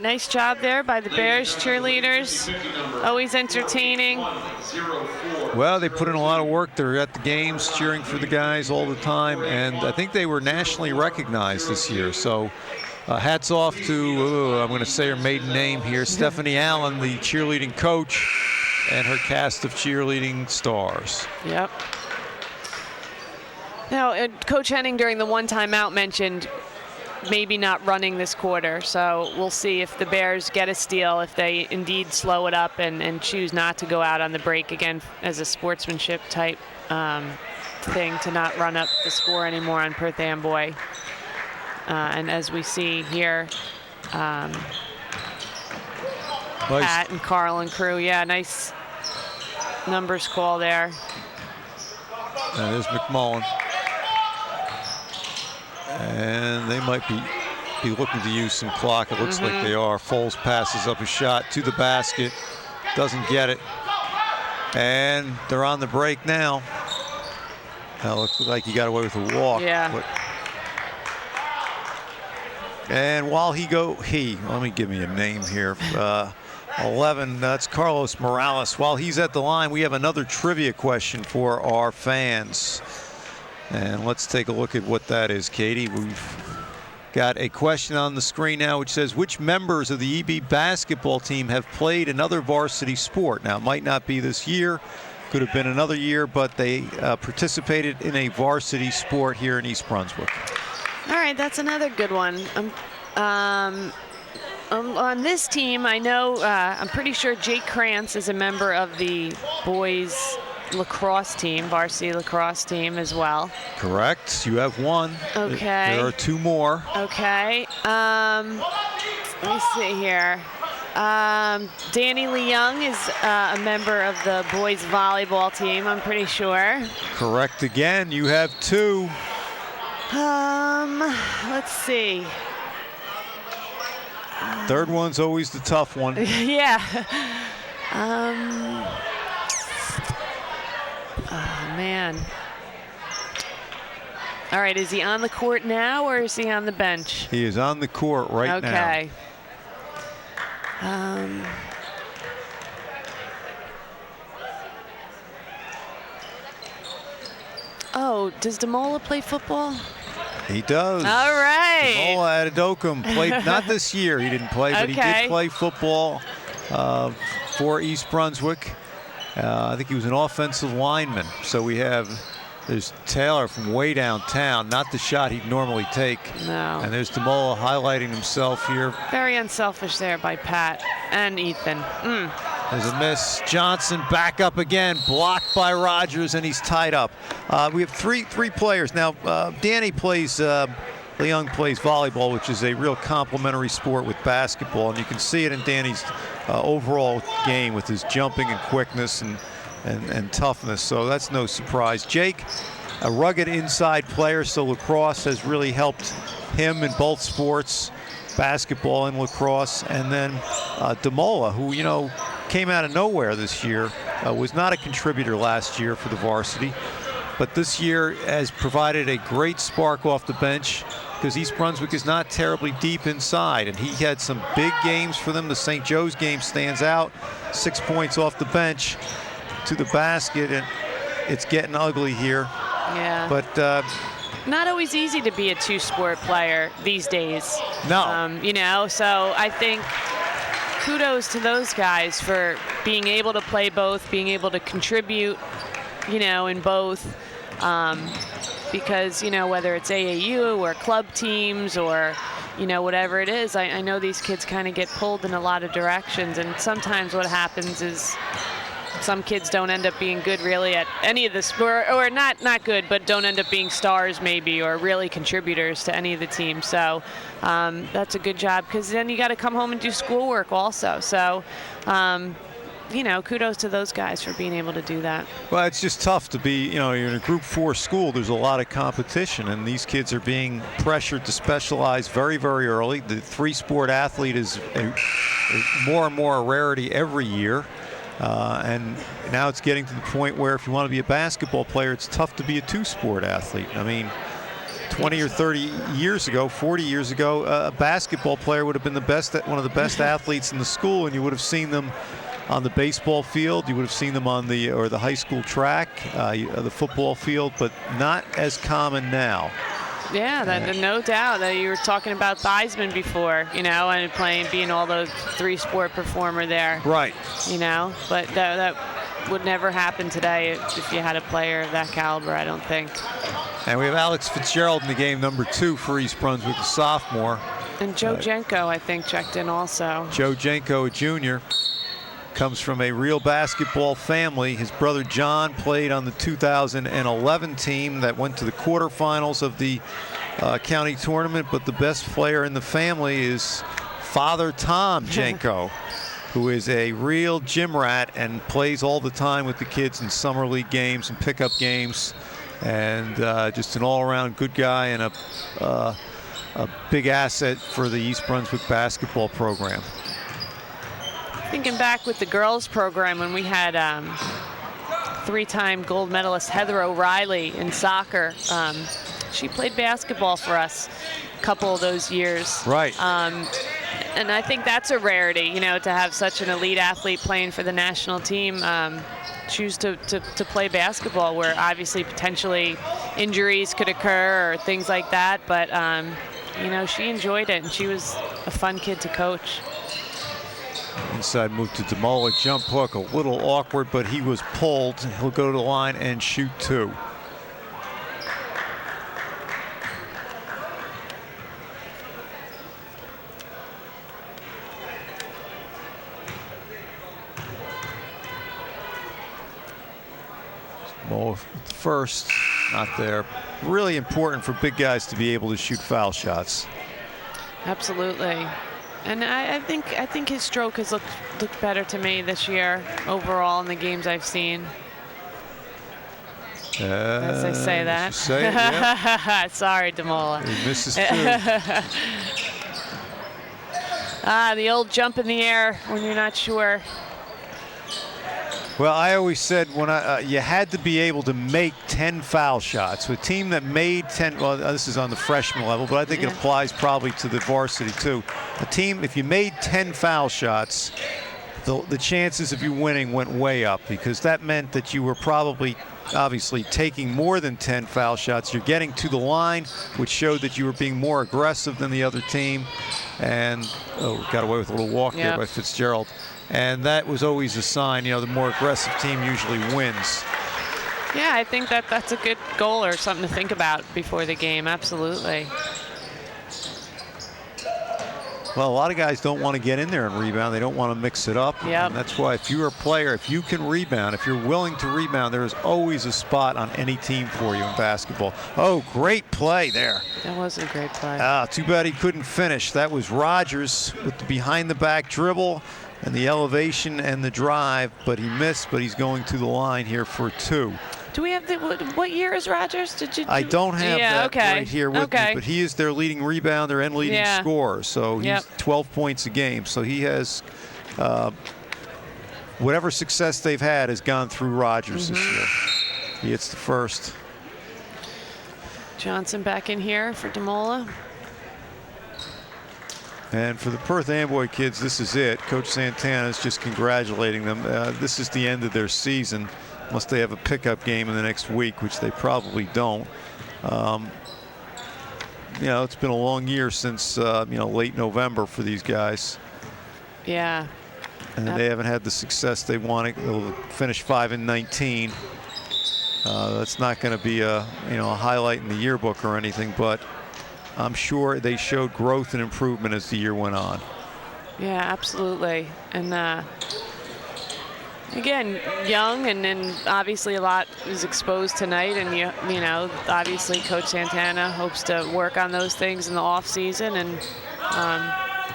nice job there by the Bears cheerleaders. Always entertaining. Well, they put in a lot of work. They're at the games cheering for the guys all the time, and I think they were nationally recognized this year. So hats off to, I'm going to say her maiden name here, Stephanie Allen, the cheerleading coach, and her cast of cheerleading stars. Yep. Now, Coach Henning during the one timeout mentioned maybe not running this quarter, so we'll see if the Bears get a steal, if they indeed slow it up and choose not to go out on the break again as a sportsmanship type thing, to not run up the score anymore on Perth Amboy. And as we see here, Nice. Pat and Carl and crew, yeah, nice numbers call there. And there's McMullen. And they might be looking to use some clock. It looks like they are. Foles passes up a shot to the basket. Doesn't get it. And they're on the break now. That looks like he got away with a walk. Yeah. And while let me give me a name here. 11, that's Carlos Morales. While he's at the line, we have another trivia question for our fans. And let's take a look at what that is, Katie. We've got a question on the screen now which says, which members of the EB basketball team have played another varsity sport? Now, it might not be this year, could have been another year, but they participated in a varsity sport here in East Brunswick. All right, that's another good one. On this team, I know, I'm pretty sure Jake Krantz is a member of the boys lacrosse team, varsity lacrosse team as well. Correct. You have one. Okay. There are two more. Okay. Let me see here. Danny Lee Young is a member of the boys volleyball team, I'm pretty sure. Correct again. You have two. Let's see. Third one's always the tough one. Yeah. Oh, man. All right, is he on the court now or is he on the bench? He is on the court right now. Okay. Oh, does Demola play football? He does. All right. Demola Adedokum played, not this year, he didn't play, but he did play football for East Brunswick. I think he was an offensive lineman. So there's Taylor from way downtown, not the shot he'd normally take. No. And there's Demola highlighting himself here. Very unselfish there by Pat and Ethan. There's a miss. Johnson back up again, blocked by Rogers, and he's tied up. We have three players. Now, Danny plays, Leung plays volleyball, which is a real complementary sport with basketball, and you can see it in Danny's overall game with his jumping and quickness and toughness, so that's no surprise. Jake, a rugged inside player, so lacrosse has really helped him in both sports, basketball and lacrosse. And then Demola, who, came out of nowhere this year, was not a contributor last year for the varsity, but this year has provided a great spark off the bench because East Brunswick is not terribly deep inside, and he had some big games for them. The St. Joe's game stands out, 6 points off the bench to the basket, and it's getting ugly here. Yeah. But not always easy to be a two-sport player these days. No. So I think kudos to those guys for being able to play both, being able to contribute, in both. Because, whether it's AAU or club teams or, whatever it is, I know these kids kind of get pulled in a lot of directions. And sometimes what happens is some kids don't end up being good really at any of the sport, or not good, but don't end up being stars maybe, or really contributors to any of the teams. So that's a good job, because then you got to come home and do schoolwork also. So, kudos to those guys for being able to do that. Well, it's just tough to be, you're in a Group 4 school. There's a lot of competition, and these kids are being pressured to specialize very, very early. The three-sport athlete is more and more a rarity every year. And now it's getting to the point where if you want to be a basketball player, it's tough to be a two-sport athlete. I mean, 20 or 30 years ago, 40 years ago, a basketball player would have been one of the best athletes in the school, and you would have seen them on the baseball field. You would have seen them on the high school track, the football field, but not as common now. Yeah, no doubt. That you were talking about Theismann before, you know, and being all those three-sport performer there. Right. You know, but that would never happen today if you had a player of that caliber, I don't think. And we have Alex Fitzgerald in the game, number 2 for East Brunswick, a sophomore. And Joe Jenko, I think, checked in also. Joe Jenko, a junior, comes from a real basketball family. His brother John played on the 2011 team that went to the quarterfinals of the county tournament, but the best player in the family is Father Tom Jenko, who is a real gym rat and plays all the time with the kids in summer league games and pickup games, and just an all-around good guy and a big asset for the East Brunswick basketball program. Thinking back with the girls program when we had 3-time gold medalist Heather O'Reilly in soccer. She played basketball for us a couple of those years. Right. And I think that's a rarity, you know, to have such an elite athlete playing for the national team choose to play basketball, where obviously potentially injuries could occur or things like that. But, you know, she enjoyed it, and she was a fun kid to coach. Inside move to Demola, jump hook, a little awkward, but he was pulled. He'll go to the line and shoot 2. Demola first, not there. Really important for big guys to be able to shoot foul shots. Absolutely. And I think his stroke has looked better to me this year overall in the games I've seen. As I say that. Say it, yeah. Sorry, Demola. He misses 2. The old jump in the air when you're not sure. Well, I always said when you had to be able to make 10 foul shots. A team that made 10, well, this is on the freshman level, but I think it applies probably to the varsity too. A team, if you made 10 foul shots, the chances of you winning went way up, because that meant that you were probably obviously taking more than 10 foul shots. You're getting to the line, which showed that you were being more aggressive than the other team. And, got away with a little walk there by Fitzgerald. And that was always a sign, you know, the more aggressive team usually wins. Yeah, I think that's a good goal or something to think about before the game, absolutely. Well, a lot of guys don't want to get in there and rebound. They don't want to mix it up. Yep. And that's why if you're a player, if you can rebound, if you're willing to rebound, there is always a spot on any team for you in basketball. Oh, great play there. That was a great play. Too bad he couldn't finish. That was Rogers with the behind-the-back dribble and the elevation and the drive, but he missed, but he's going to the line here for 2. Do we have what year is Rogers? I don't have that right here with me, but he is their leading rebounder and leading scorer, so he's 12 points a game. So he has, whatever success they've had has gone through Rogers this year. He hits the first. Johnson back in here for Demola. And for the Perth Amboy kids, this is it. Coach Santana is just congratulating them. This is the end of their season, unless they have a pickup game in the next week, which they probably don't. You know, it's been a long year since, you know, late November for these guys. Yeah. And they haven't had the success they wanted. They'll finish 5-19. That's not going to be a, you know, a highlight in the yearbook or anything, but I'm sure they showed growth and improvement as the year went on. Yeah, absolutely. And again, young, and obviously a lot is exposed tonight, and you know, obviously Coach Santana hopes to work on those things in the off season, and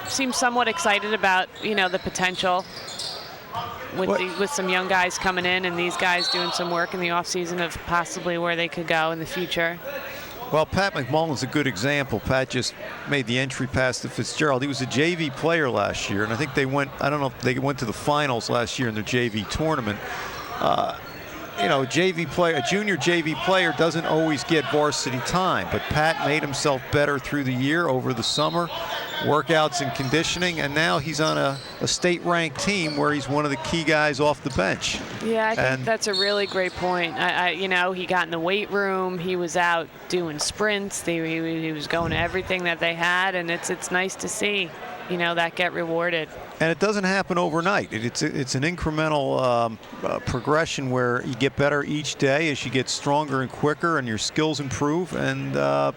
seems somewhat excited about, you know, the potential with some young guys coming in and these guys doing some work in the off season of possibly where they could go in the future. Well, Pat McMullen's a good example. Pat just made the entry pass to Fitzgerald. He was a JV player last year, and I think they went, I don't know if they went to the finals last year in their JV tournament. you know, a junior JV player doesn't always get varsity time, but Pat made himself better through the year, over the summer, workouts and conditioning, and now he's on a state-ranked team where he's one of the key guys off the bench. Yeah, I think that's a really great point. You know, he got in the weight room. He was out doing sprints. He was going to everything that they had, and it's nice to see, you know, that get rewarded. And it doesn't happen overnight. It's an incremental progression where you get better each day as you get stronger and quicker, and your skills improve. And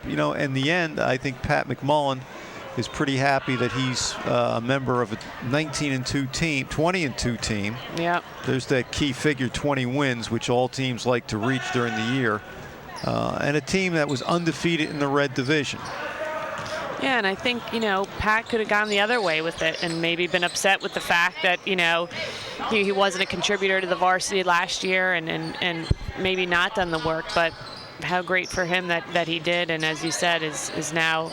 you know, in the end, I think Pat McMullen is pretty happy that he's a member of a 19-2 team, 20-2 team. Yeah. There's that key figure, 20 wins, which all teams like to reach during the year, and a team that was undefeated in the red division. Yeah, and I think, you know, Pat could have gone the other way with it and maybe been upset with the fact that, you know, he wasn't a contributor to the varsity last year and maybe not done the work, but how great for him that he did, and as you said, is now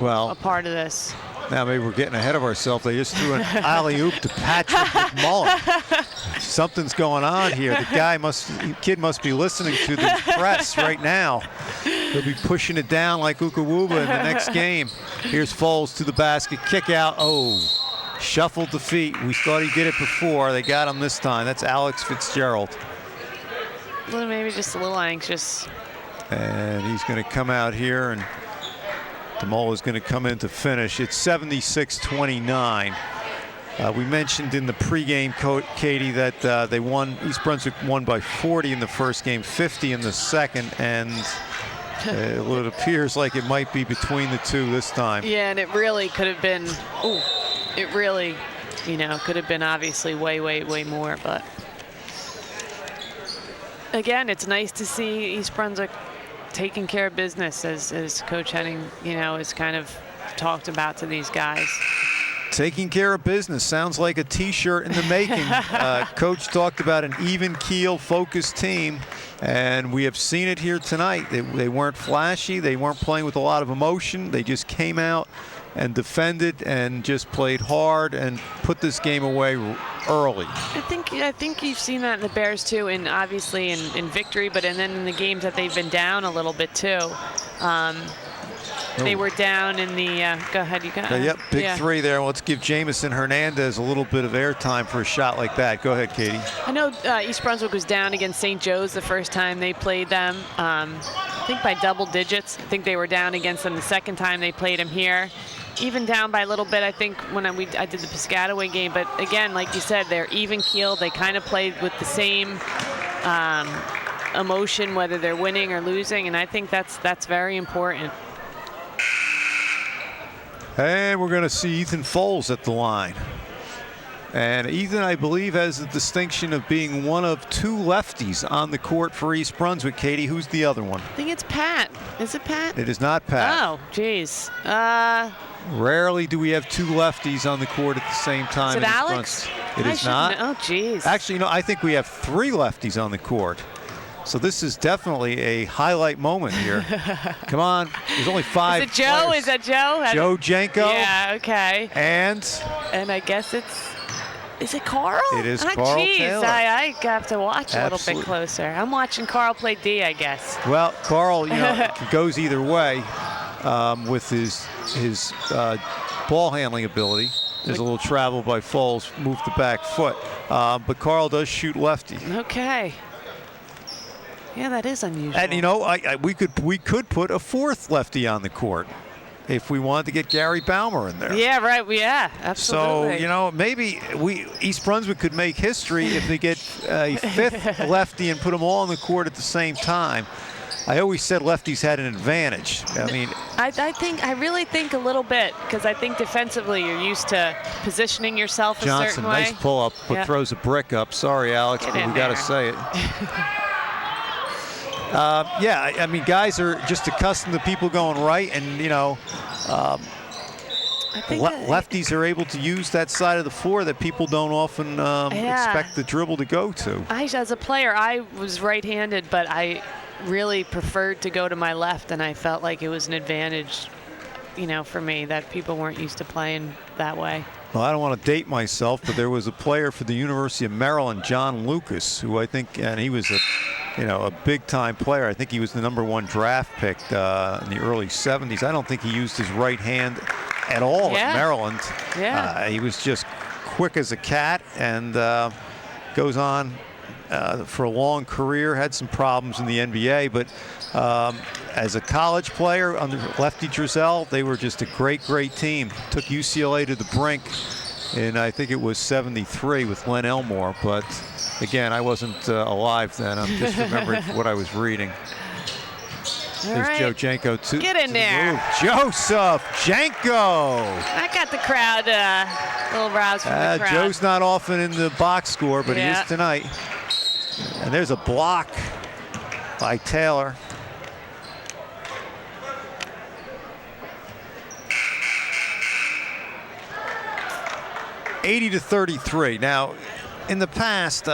a part of this. Now maybe we're getting ahead of ourselves. They just threw an alley-oop to Patrick McMullen. Something's going on here. The kid must be listening to the press right now. He'll be pushing it down like Ukawuba in the next game. Here's Foles to the basket, kick out. Oh, shuffled the feet. We thought he did it before. They got him this time. That's Alex Fitzgerald. Maybe just a little anxious. And he's going to come out here, and DeMola is going to come in to finish. It's 76-29. We mentioned in the pregame, Katie, that they won. East Brunswick won by 40 in the first game, 50 in the second, and it appears like it might be between the two this time. Yeah, and it really could have been. It really, you know, could have been obviously way more. But again, it's nice to see East Brunswick taking care of business, as Coach Henning, you know, has kind of talked about to these guys. Taking care of business sounds like a T-shirt in the making. Coach talked about an even keel, focused team, and we have seen it here tonight. They weren't flashy. They weren't playing with a lot of emotion. They just came out and defended and just played hard and put this game away early. I think you've seen that in the Bears too, and obviously in victory, but and then in the games that they've been down a little bit too. They were down in the. Go ahead, you got. Yep, big three there. Let's give Jamison Hernandez a little bit of airtime for a shot like that. Go ahead, Katie. I know East Brunswick was down against St. Joe's the first time they played them. I think by double digits. I think they were down against them the second time they played them here. Even down by a little bit, I think, when I did the Piscataway game. But again, like you said, they're even keeled. They kind of played with the same emotion, whether they're winning or losing, and I think that's very important. And we're going to see Ethan Foles at the line. And Ethan, I believe, has the distinction of being one of two lefties on the court for East Brunswick. Katie, who's the other one? I think it's Pat. Is it Pat? It is not Pat. Oh, geez. Rarely do we have two lefties on the court at the same time. Is it Alex? It is not. Oh, geez. Actually, no, I think we have three lefties on the court. So this is definitely a highlight moment here. Come on. There's only five. Is it Joe? players. Is that Joe? Joe Janko. Yeah, okay. And I guess is it Carl? It is Carl Taylor. I have to watch a little bit closer. I'm watching Carl play D, I guess. Well, Carl, you know, goes either way with his ball handling ability. There's a little travel by Foles, move the back foot. But Carl does shoot lefty. Okay. Yeah, that is unusual. And you know, we could put a fourth lefty on the court if we wanted to get Gary Baumer in there. Yeah, right. Yeah, absolutely. So, you know, maybe East Brunswick could make history if they get a fifth lefty and put them all on the court at the same time. I always said lefties had an advantage. I mean, I really think a little bit, because I think defensively you're used to positioning yourself a certain way. Nice pull up, but throws a brick up. Sorry, Alex, but we got to say it. Yeah, I mean, guys are just accustomed to people going right, and you know, lefties are able to use that side of the floor that people don't often expect the dribble to go to. As a player, I was right-handed, but I really preferred to go to my left, and I felt like it was an advantage, you know, for me that people weren't used to playing that way. Well, I don't want to date myself, but there was a player for the University of Maryland, John Lucas, who I think, and he was a big-time player. I think he was the #1 draft pick in the early 70s. I don't think he used his right hand at all at Maryland. Yeah. He was just quick as a cat, and goes on for a long career. Had some problems in the NBA, but as a college player under Lefty Driesell, they were just a great team. Took UCLA to the brink in, I think it was 73 with Len Elmore, but again, I wasn't alive then. I'm just remembering what I was reading. There's Joe Janko too. Get in there. Joseph Janko. That got the crowd a little roused from the crowd. Joe's not often in the box score, but he is tonight. And there's a block by Taylor. (80-33). Now, in the past,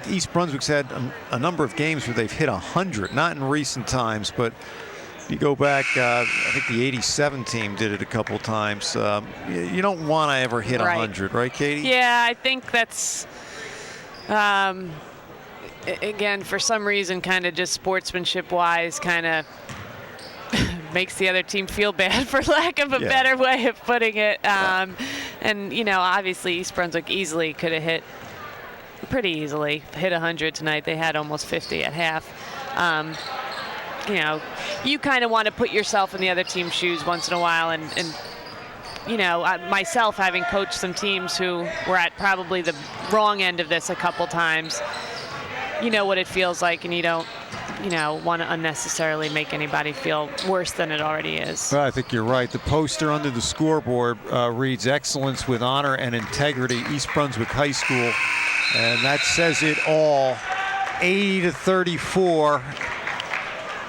East Brunswick's had a number of games where they've hit 100. Not in recent times, but if you go back, I think the '87 team did it a couple times. You don't want to ever hit 100, right, Katie? Yeah, I think that's, again, for some reason, kind of just sportsmanship-wise, kind of makes the other team feel bad, for lack of a better way of putting it. And, obviously East Brunswick easily could have hit, pretty easily, hit 100 tonight. They had almost 50 at half. You kind of want to put yourself in the other team's shoes once in a while. And myself, having coached some teams who were at probably the wrong end of this a couple times, you know what it feels like, and you don't want to unnecessarily make anybody feel worse than it already is. Well, I think you're right. The poster under the scoreboard reads "Excellence with Honor and Integrity, East Brunswick High School," and that says it all. 80-34.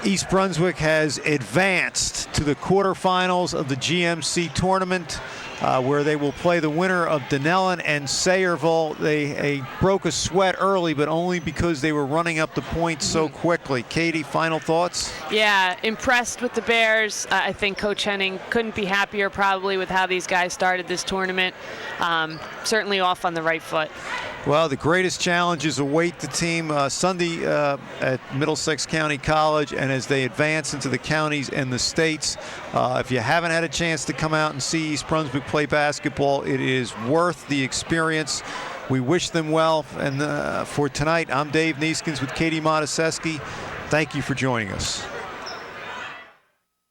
East Brunswick has advanced to the quarterfinals of the GMC tournament, where they will play the winner of Dunellen and Sayreville. They broke a sweat early, but only because they were running up the points so quickly. Katie, final thoughts? Yeah, impressed with the Bears. I think Coach Henning couldn't be happier probably with how these guys started this tournament. Certainly off on the right foot. Well, the greatest challenges await the team Sunday at Middlesex County College, and as they advance into the counties and the states. If you haven't had a chance to come out and see East Brunswick play basketball, it is worth the experience. We wish them well. And for tonight, I'm Dave Nieskens with Katie Motusesky. Thank you for joining us.